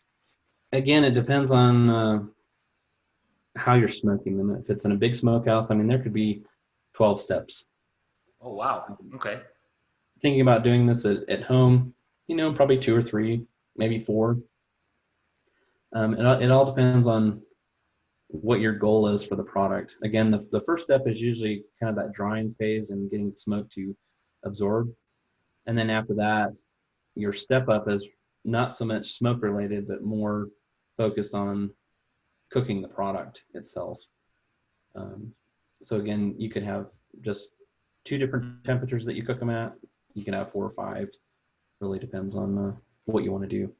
again, it depends on how you're smoking them. If it's in a big smokehouse, I mean, there could be 12 steps. Oh, wow. Okay. Thinking about doing this at home, probably 2 or 3, maybe 4. It all depends on what your goal is for the product. Again, the first step is usually kind of that drying phase and getting the smoke to absorb. And then after that, your step up is not so much smoke related, but more focused on cooking the product itself. So again, you could have just 2 different temperatures that you cook them at. You can have 4 or 5. Really depends on what you want to do.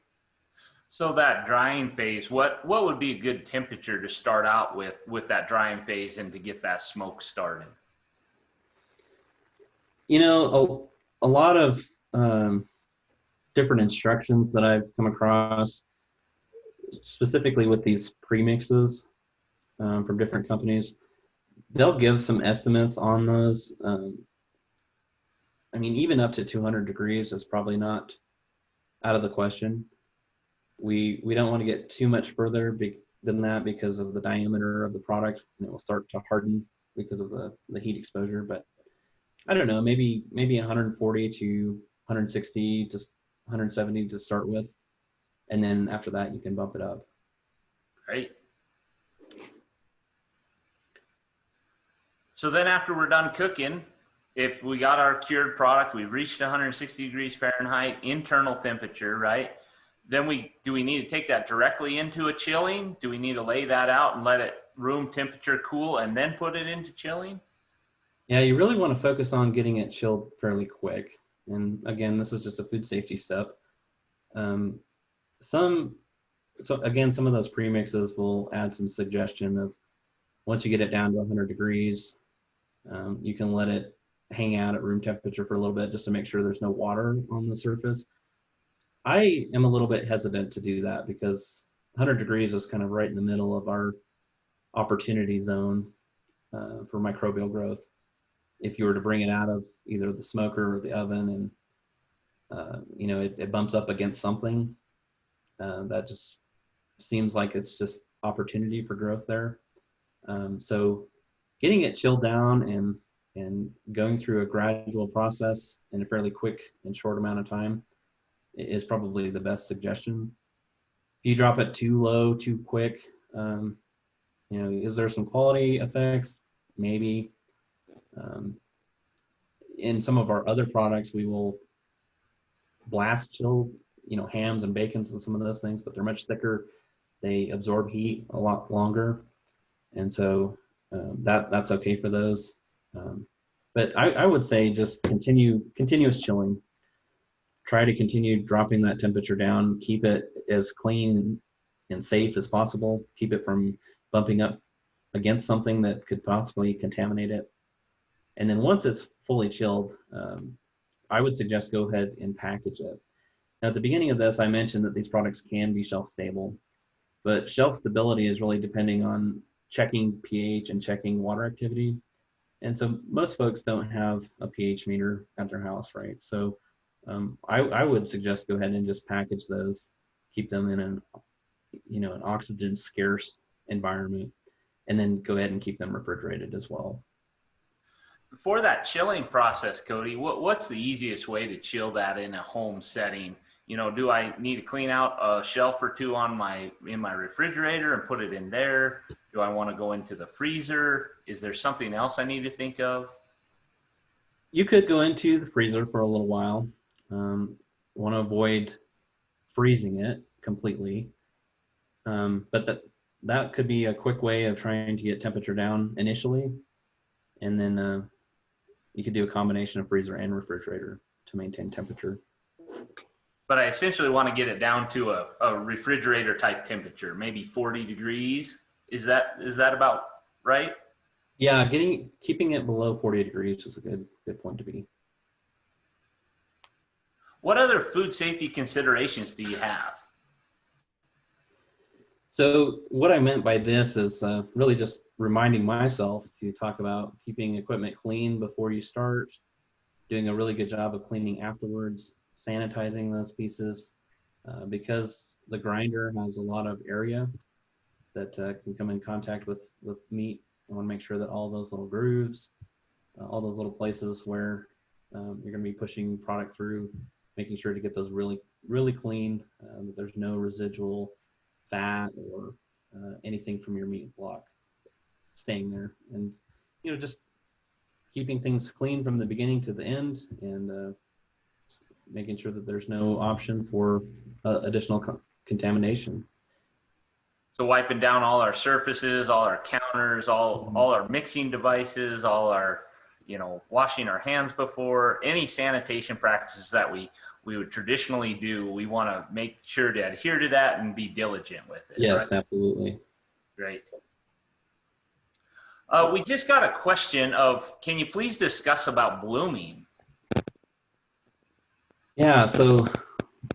So that drying phase, what would be a good temperature to start out with that drying phase and to get that smoke started? A lot of different instructions that I've come across, specifically with these premixes from different companies, they'll give some estimates on those. I mean, even up to 200 degrees is probably not out of the question. We don't want to get too much further than that because of the diameter of the product, and it will start to harden because of the heat exposure. But I don't know, maybe 140 to 160 to 170 to start with, and then after that you can bump it up. Great. So then after we're done cooking, if we got our cured product, we've reached 160 degrees Fahrenheit internal temperature, right? Then do we need to take that directly into a chilling? Do we need to lay that out and let it room temperature cool and then put it into chilling? Yeah, you really want to focus on getting it chilled fairly quick. And again, this is just a food safety step. Some of those premixes will add some suggestion of once you get it down to 100 degrees, you can let it hang out at room temperature for a little bit just to make sure there's no water on the surface. I am a little bit hesitant to do that because 100 degrees is kind of right in the middle of our opportunity zone for microbial growth. If you were to bring it out of either the smoker or the oven and it bumps up against something, that just seems like it's just opportunity for growth there. So getting it chilled down and going through a gradual process in a fairly quick and short amount of time is probably the best suggestion. If you drop it too low, too quick, is there some quality effects? Maybe. In some of our other products, we will blast chill, hams and bacons and some of those things, but they're much thicker. They absorb heat a lot longer. And so that's okay for those. But I would say just continuous chilling. Try to continue dropping that temperature down. Keep it as clean and safe as possible. Keep it from bumping up against something that could possibly contaminate it. And then once it's fully chilled, I would suggest go ahead and package it. Now, at the beginning of this, I mentioned that these products can be shelf stable, but shelf stability is really depending on checking pH and checking water activity. And so most folks don't have a pH meter at their house, right? So I would suggest go ahead and just package those, keep them in an oxygen scarce environment, and then go ahead and keep them refrigerated as well. For that chilling process, Cody, what's the easiest way to chill that in a home setting? Do I need to clean out a shelf or two in my refrigerator and put it in there? Do I want to go into the freezer? Is there something else I need to think of? You could go into the freezer for a little while. Want to avoid freezing it completely. But that could be a quick way of trying to get temperature down initially. And then you could do a combination of freezer and refrigerator to maintain temperature. But I essentially want to get it down to a refrigerator type temperature, maybe 40 degrees. Is that about right? Yeah, keeping it below 40 degrees is a good point to be. What other food safety considerations do you have? So what I meant by this is really just reminding myself to talk about keeping equipment clean before you start, doing a really good job of cleaning afterwards, sanitizing those pieces, because the grinder has a lot of area that can come in contact with meat. I want to make sure that all those little grooves, all those little places where you're going to be pushing product through, making sure to get those really, really clean, that there's no residual fat or anything from your meat block staying there. And, just keeping things clean from the beginning to the end, and making sure that there's no option for additional contamination. So wiping down all our surfaces, all our counters, all our mixing devices, all our, washing our hands before, any sanitation practices that we would traditionally do, we want to make sure to adhere to that and be diligent with it. Yes, right? Absolutely. Great. We just got a question of, can you please discuss about blooming? Yeah, so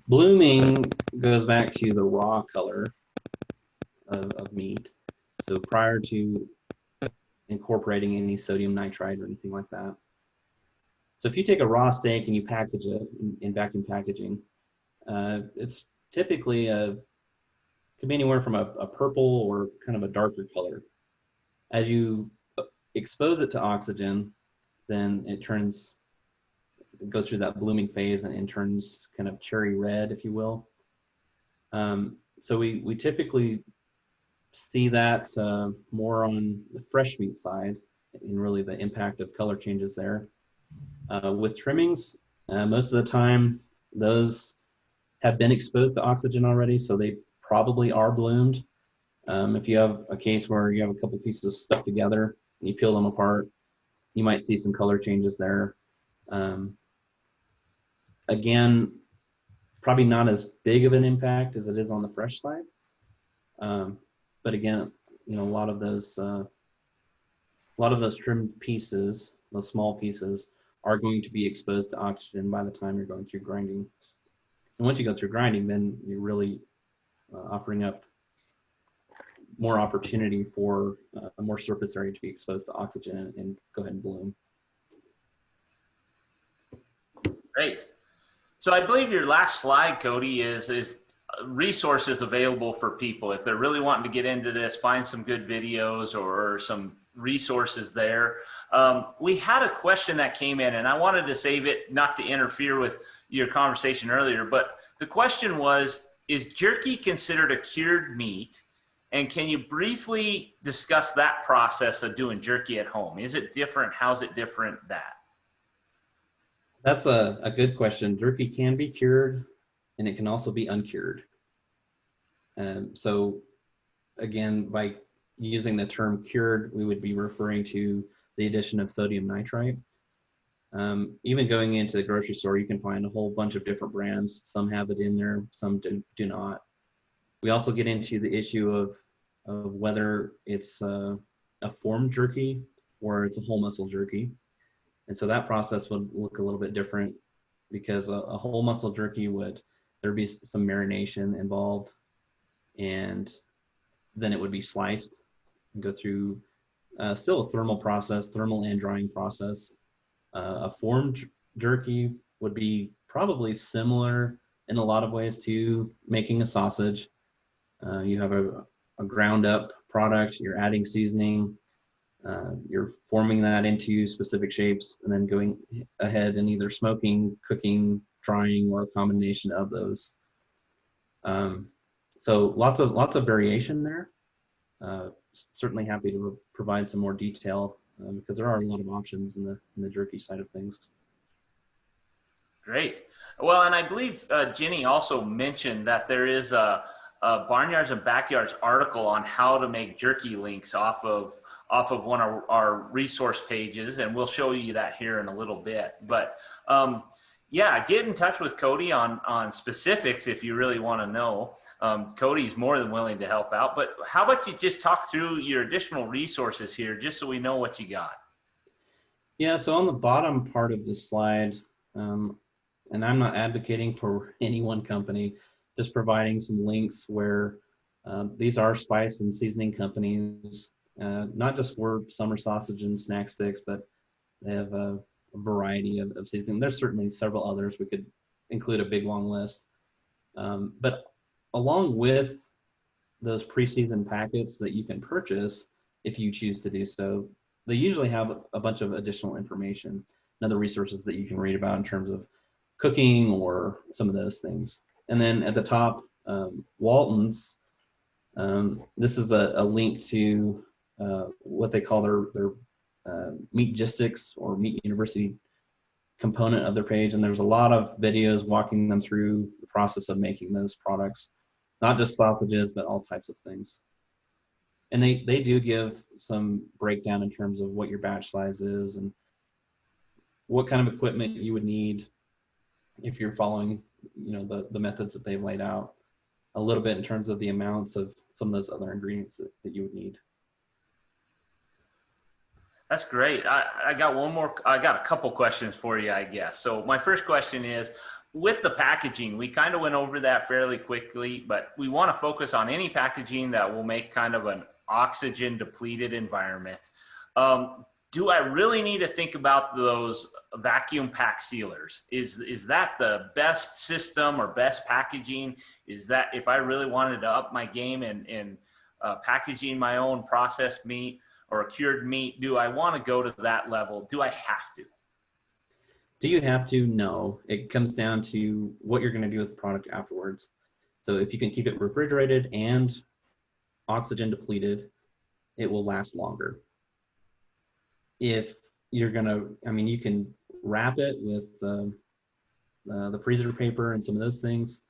blooming goes back to the raw color of meat. So prior to incorporating any sodium nitrite or anything like that. So if you take a raw steak and you package it in vacuum packaging, it's typically could be anywhere from a purple or kind of a darker color. As you expose it to oxygen, then it goes through that blooming phase and turns kind of cherry red, if you will. So we typically see that more on the fresh meat side, and really the impact of color changes there. With trimmings, most of the time those have been exposed to oxygen already, so they probably are bloomed. If you have a case where you have a couple pieces stuck together and you peel them apart, you might see some color changes there. Again, probably not as big of an impact as it is on the fresh side. But again, a lot of those trimmed pieces, those small pieces, are going to be exposed to oxygen by the time you're going through grinding. And once you go through grinding, then you're really offering up more opportunity for more surface area to be exposed to oxygen and go ahead and bloom. Great. So I believe your last slide, Cody, is resources available for people. If they're really wanting to get into this, find some good videos or some resources there. We had a question that came in, and I wanted to save it not to interfere with your conversation earlier, but the question was, is jerky considered a cured meat? And can you briefly discuss that process of doing jerky at home? Is it different? How's it different that? That's a good question. Jerky can be cured, and it can also be uncured. So again, by using the term cured, we would be referring to the addition of sodium nitrite. Even going into the grocery store, you can find a whole bunch of different brands. Some have it in there, some do not. We also get into the issue of whether it's a formed jerky or it's a whole muscle jerky. And so that process would look a little bit different, because a whole muscle jerky there'd be some marination involved, and then it would be sliced and go through still a thermal and drying process. A formed jerky would be probably similar in a lot of ways to making a sausage. You have a ground up product, you're adding seasoning, you're forming that into specific shapes, and then going ahead and either smoking, cooking, drying, or a combination of those. So lots of variation there. Certainly happy to provide some more detail, because there are a lot of options in the jerky side of things. Great. Well, and I believe Jenny also mentioned that there is a Barnyards and Backyards article on how to make jerky links off of one of our resource pages, and we'll show you that here in a little bit. But yeah, get in touch with Cody on specifics if you really want to know. Cody's more than willing to help out. But how about you just talk through your additional resources here, just so we know what you got? Yeah, so on the bottom part of the slide, and I'm not advocating for any one company, just providing some links where these are spice and seasoning companies, not just for summer sausage and snack sticks, but they have a variety of seasoning. There's certainly several others. We could include a big long list. But along with those pre-seasoned packets that you can purchase, if you choose to do so, they usually have a bunch of additional information and other resources that you can read about in terms of cooking or some of those things. And then at the top, Walton's, this is a link to what they call their Meatgistics or Meat University component of their page. And there's a lot of videos walking them through the process of making those products, not just sausages, but all types of things. And they do give some breakdown in terms of what your batch size is and what kind of equipment you would need if you're following, the methods that they've laid out, a little bit in terms of the amounts of some of those other ingredients that you would need. That's great. I got one more. I got a couple questions for you, I guess. So my first question is, with the packaging, we kind of went over that fairly quickly, but we want to focus on any packaging that will make kind of an oxygen depleted environment. do I really need to think about those vacuum pack sealers? Is that the best system or best packaging? Is that if I really wanted to up my game in packaging my own processed meat or cured meat, do I want to go to that level? Do I have to? Do you have to? No. It comes down to what you're going to do with the product afterwards. So if you can keep it refrigerated and oxygen depleted, it will last longer. If you're going to, I mean, you can wrap it with the freezer paper and some of those things.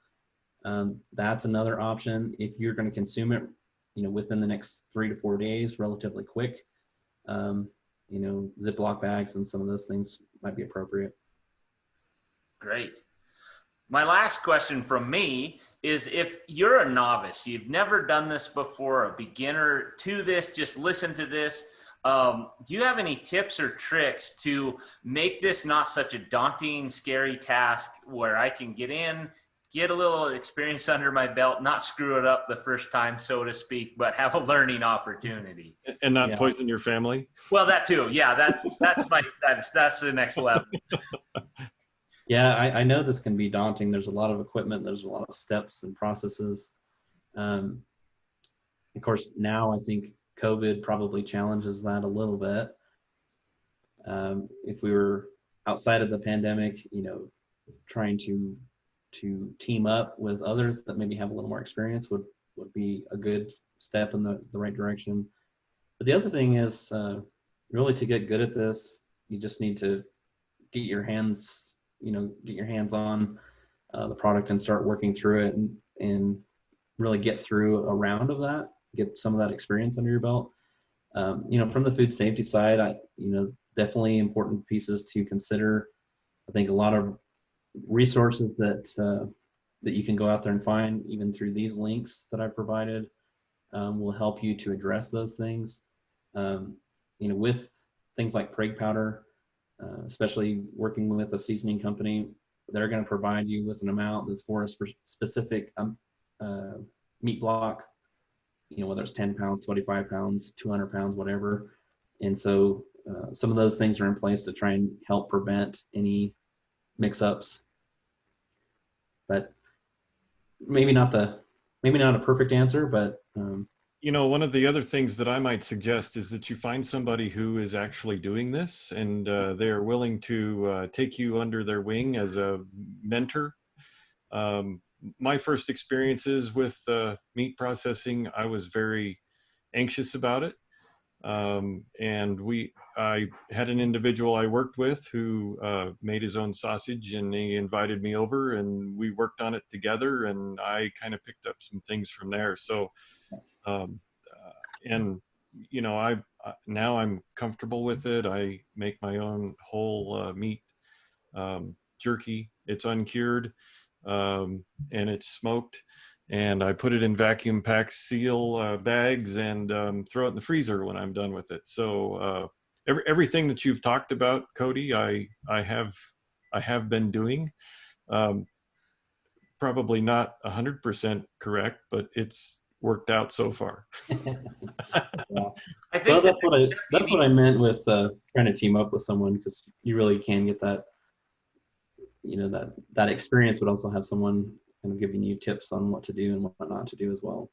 That's another option. If you're going to consume it, within the next 3 to 4 days, relatively quick, Ziploc bags and some of those things might be appropriate. Great. My last question from me is, if you're a novice, you've never done this before, a beginner to this, just listen to this. Do you have any tips or tricks to make this not such a daunting, scary task where I can get in, get a little experience under my belt, not screw it up the first time, so to speak, but have a learning opportunity? And not poison your family? Well, that too. Yeah, that's the next level. Yeah, I know this can be daunting. There's a lot of equipment. There's a lot of steps and processes. Of course, now I think COVID probably challenges that a little bit. If we were outside of the pandemic, trying to team up with others that maybe have a little more experience would be a good step in the right direction. But the other thing is, really, to get good at this, you just need to get your hands on the product and start working through it and really get through a round of that, get some of that experience under your belt. From the food safety side, definitely important pieces to consider. I think a lot of resources that you can go out there and find, even through these links that I've provided, will help you to address those things. With things like Preg powder, especially working with a seasoning company, they're going to provide you with an amount that's for a specific meat block, whether it's 10 pounds, 25 pounds, 200 pounds, whatever. And so some of those things are in place to try and help prevent any mix-ups. But maybe not a perfect answer, but one of the other things that I might suggest is that you find somebody who is actually doing this, and they are willing to take you under their wing as a mentor. My first experiences with meat processing, I was very anxious about it. And I had an individual I worked with who made his own sausage, and he invited me over and we worked on it together, and I kind of picked up some things from there. So, now I'm comfortable with it. I make my own whole meat jerky. It's uncured, and it's smoked. And I put it in vacuum pack seal bags and throw it in the freezer when I'm done with it. So everything that you've talked about, Cody, I have been doing. Probably not 100% correct, but it's worked out so far. Yeah. That's what I meant with trying to team up with someone, because you really can get that, that experience, but also have someone kind of giving you tips on what to do and what not to do as well.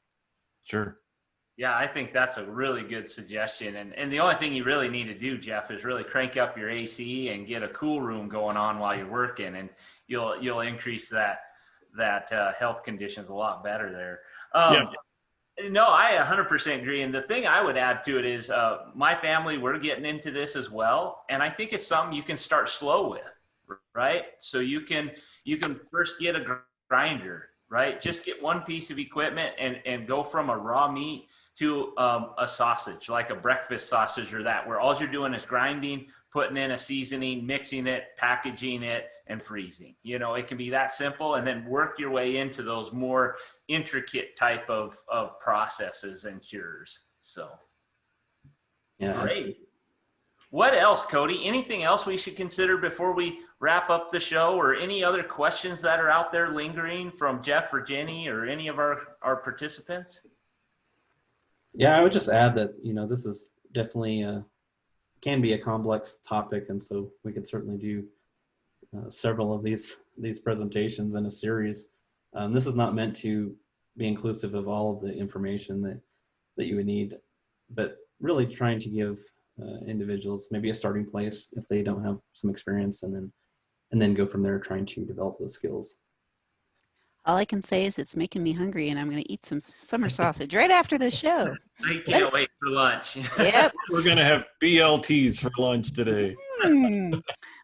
Sure. Yeah, I think that's a really good suggestion. And the only thing you really need to do, Jeff, is really crank up your AC and get a cool room going on while you're working, and you'll increase that health conditions a lot better there. No, I 100% agree. And the thing I would add to it is my family, we're getting into this as well. And I think it's something you can start slow with, right? So you can first get a grinder, right? Just get one piece of equipment and go from a raw meat to a sausage, like a breakfast sausage or that, where all you're doing is grinding, putting in a seasoning, mixing it, packaging it, and freezing. It can be that simple, and then work your way into those more intricate type of processes and cures. So, yeah, great. absolutely. What else, Cody? Anything else we should consider before we wrap up the show, or any other questions that are out there lingering from Jeff or Jenny or any of our participants? Yeah, I would just add that, this is definitely can be a complex topic, and so we could certainly do several of these presentations in a series. This is not meant to be inclusive of all of the information that you would need, but really trying to give individuals maybe a starting place if they don't have some experience, and then go from there trying to develop those skills. All I can say is it's making me hungry, and I'm going to eat some summer sausage right after the show. I can't wait for lunch. Yep. We're going to have BLTs for lunch today.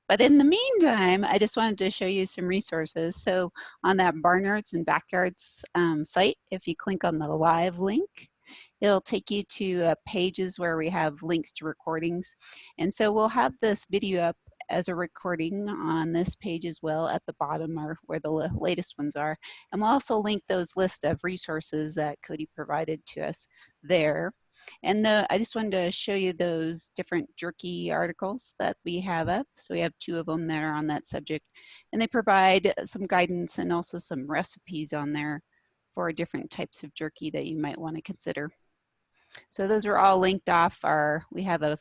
But in the meantime, I just wanted to show you some resources. So on that Barnyards and Backyards site, if you click on the live link, it'll take you to pages where we have links to recordings. And so we'll have this video up as a recording on this page as well at the bottom, or where the latest ones are. And we'll also link those list of resources that Cody provided to us there. And I just wanted to show you those different jerky articles that we have up. So we have 2 of them that are on that subject, and they provide some guidance and also some recipes on there for different types of jerky that you might want to consider. So those are all linked off we have a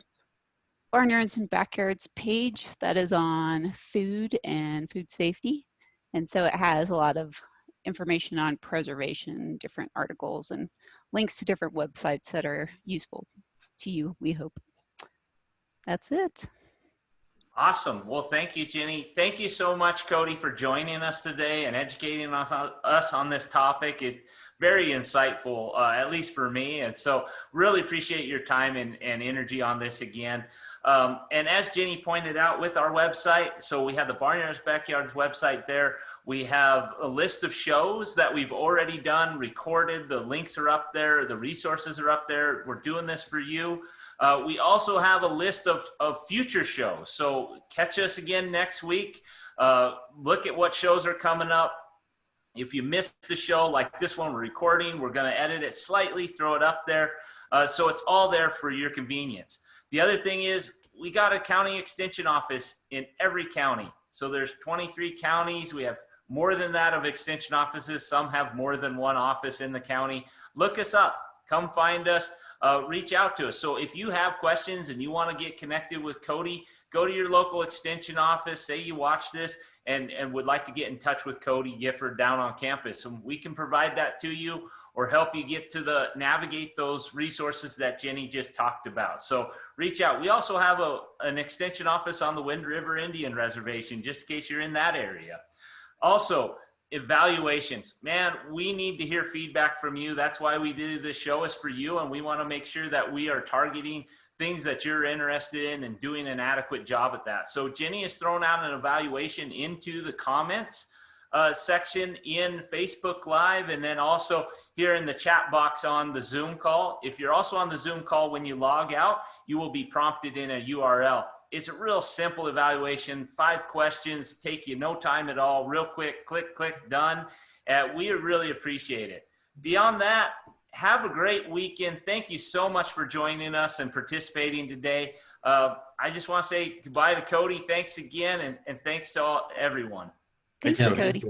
Barnyards and Backyards page that is on food and food safety. And so it has a lot of information on preservation, different articles, and links to different websites that are useful to you, we hope. That's it. Awesome. Well, thank you, Jenny. Thank you so much, Cody, for joining us today and educating us on this topic. It's very insightful, at least for me. And so really appreciate your time and energy on this again. And as Jenny pointed out with our website, so we have the Barnyards Backyards website there. We have a list of shows that we've already done, recorded. The links are up there. The resources are up there. We're doing this for you. We also have a list of future shows. So catch us again next week. Look at what shows are coming up. If you missed the show, like this one we're recording, we're going to edit it slightly, throw it up there. So it's all there for your convenience. The other thing is we got a county extension office in every county. So there's 23 counties. We have more than that of extension offices. Some have more than one office in the county. Look us up. Come find us, reach out to us. So if you have questions and you want to get connected with Cody, go to your local extension office, say you watch this and would like to get in touch with Cody Gifford down on campus. And we can provide that to you or help you get to navigate those resources that Jenny just talked about. So reach out. We also have an extension office on the Wind River Indian Reservation, just in case you're in that area. Also, evaluations, man, we need to hear feedback from you. That's why we do this show, is for you, and we want to make sure that we are targeting things that you're interested in and doing an adequate job at that. So Jenny has thrown out an evaluation into the comments section in Facebook Live, and then also here in the chat box on the Zoom call. If you're also on the Zoom call, when you log out, you will be prompted in a URL. It's a real simple evaluation, 5 questions, take you no time at all, real quick, click, click, done. We really appreciate it. Beyond that, have a great weekend. Thank you so much for joining us and participating today. I just want to say goodbye to Cody. Thanks again, and thanks to everyone. Thank you, Cody.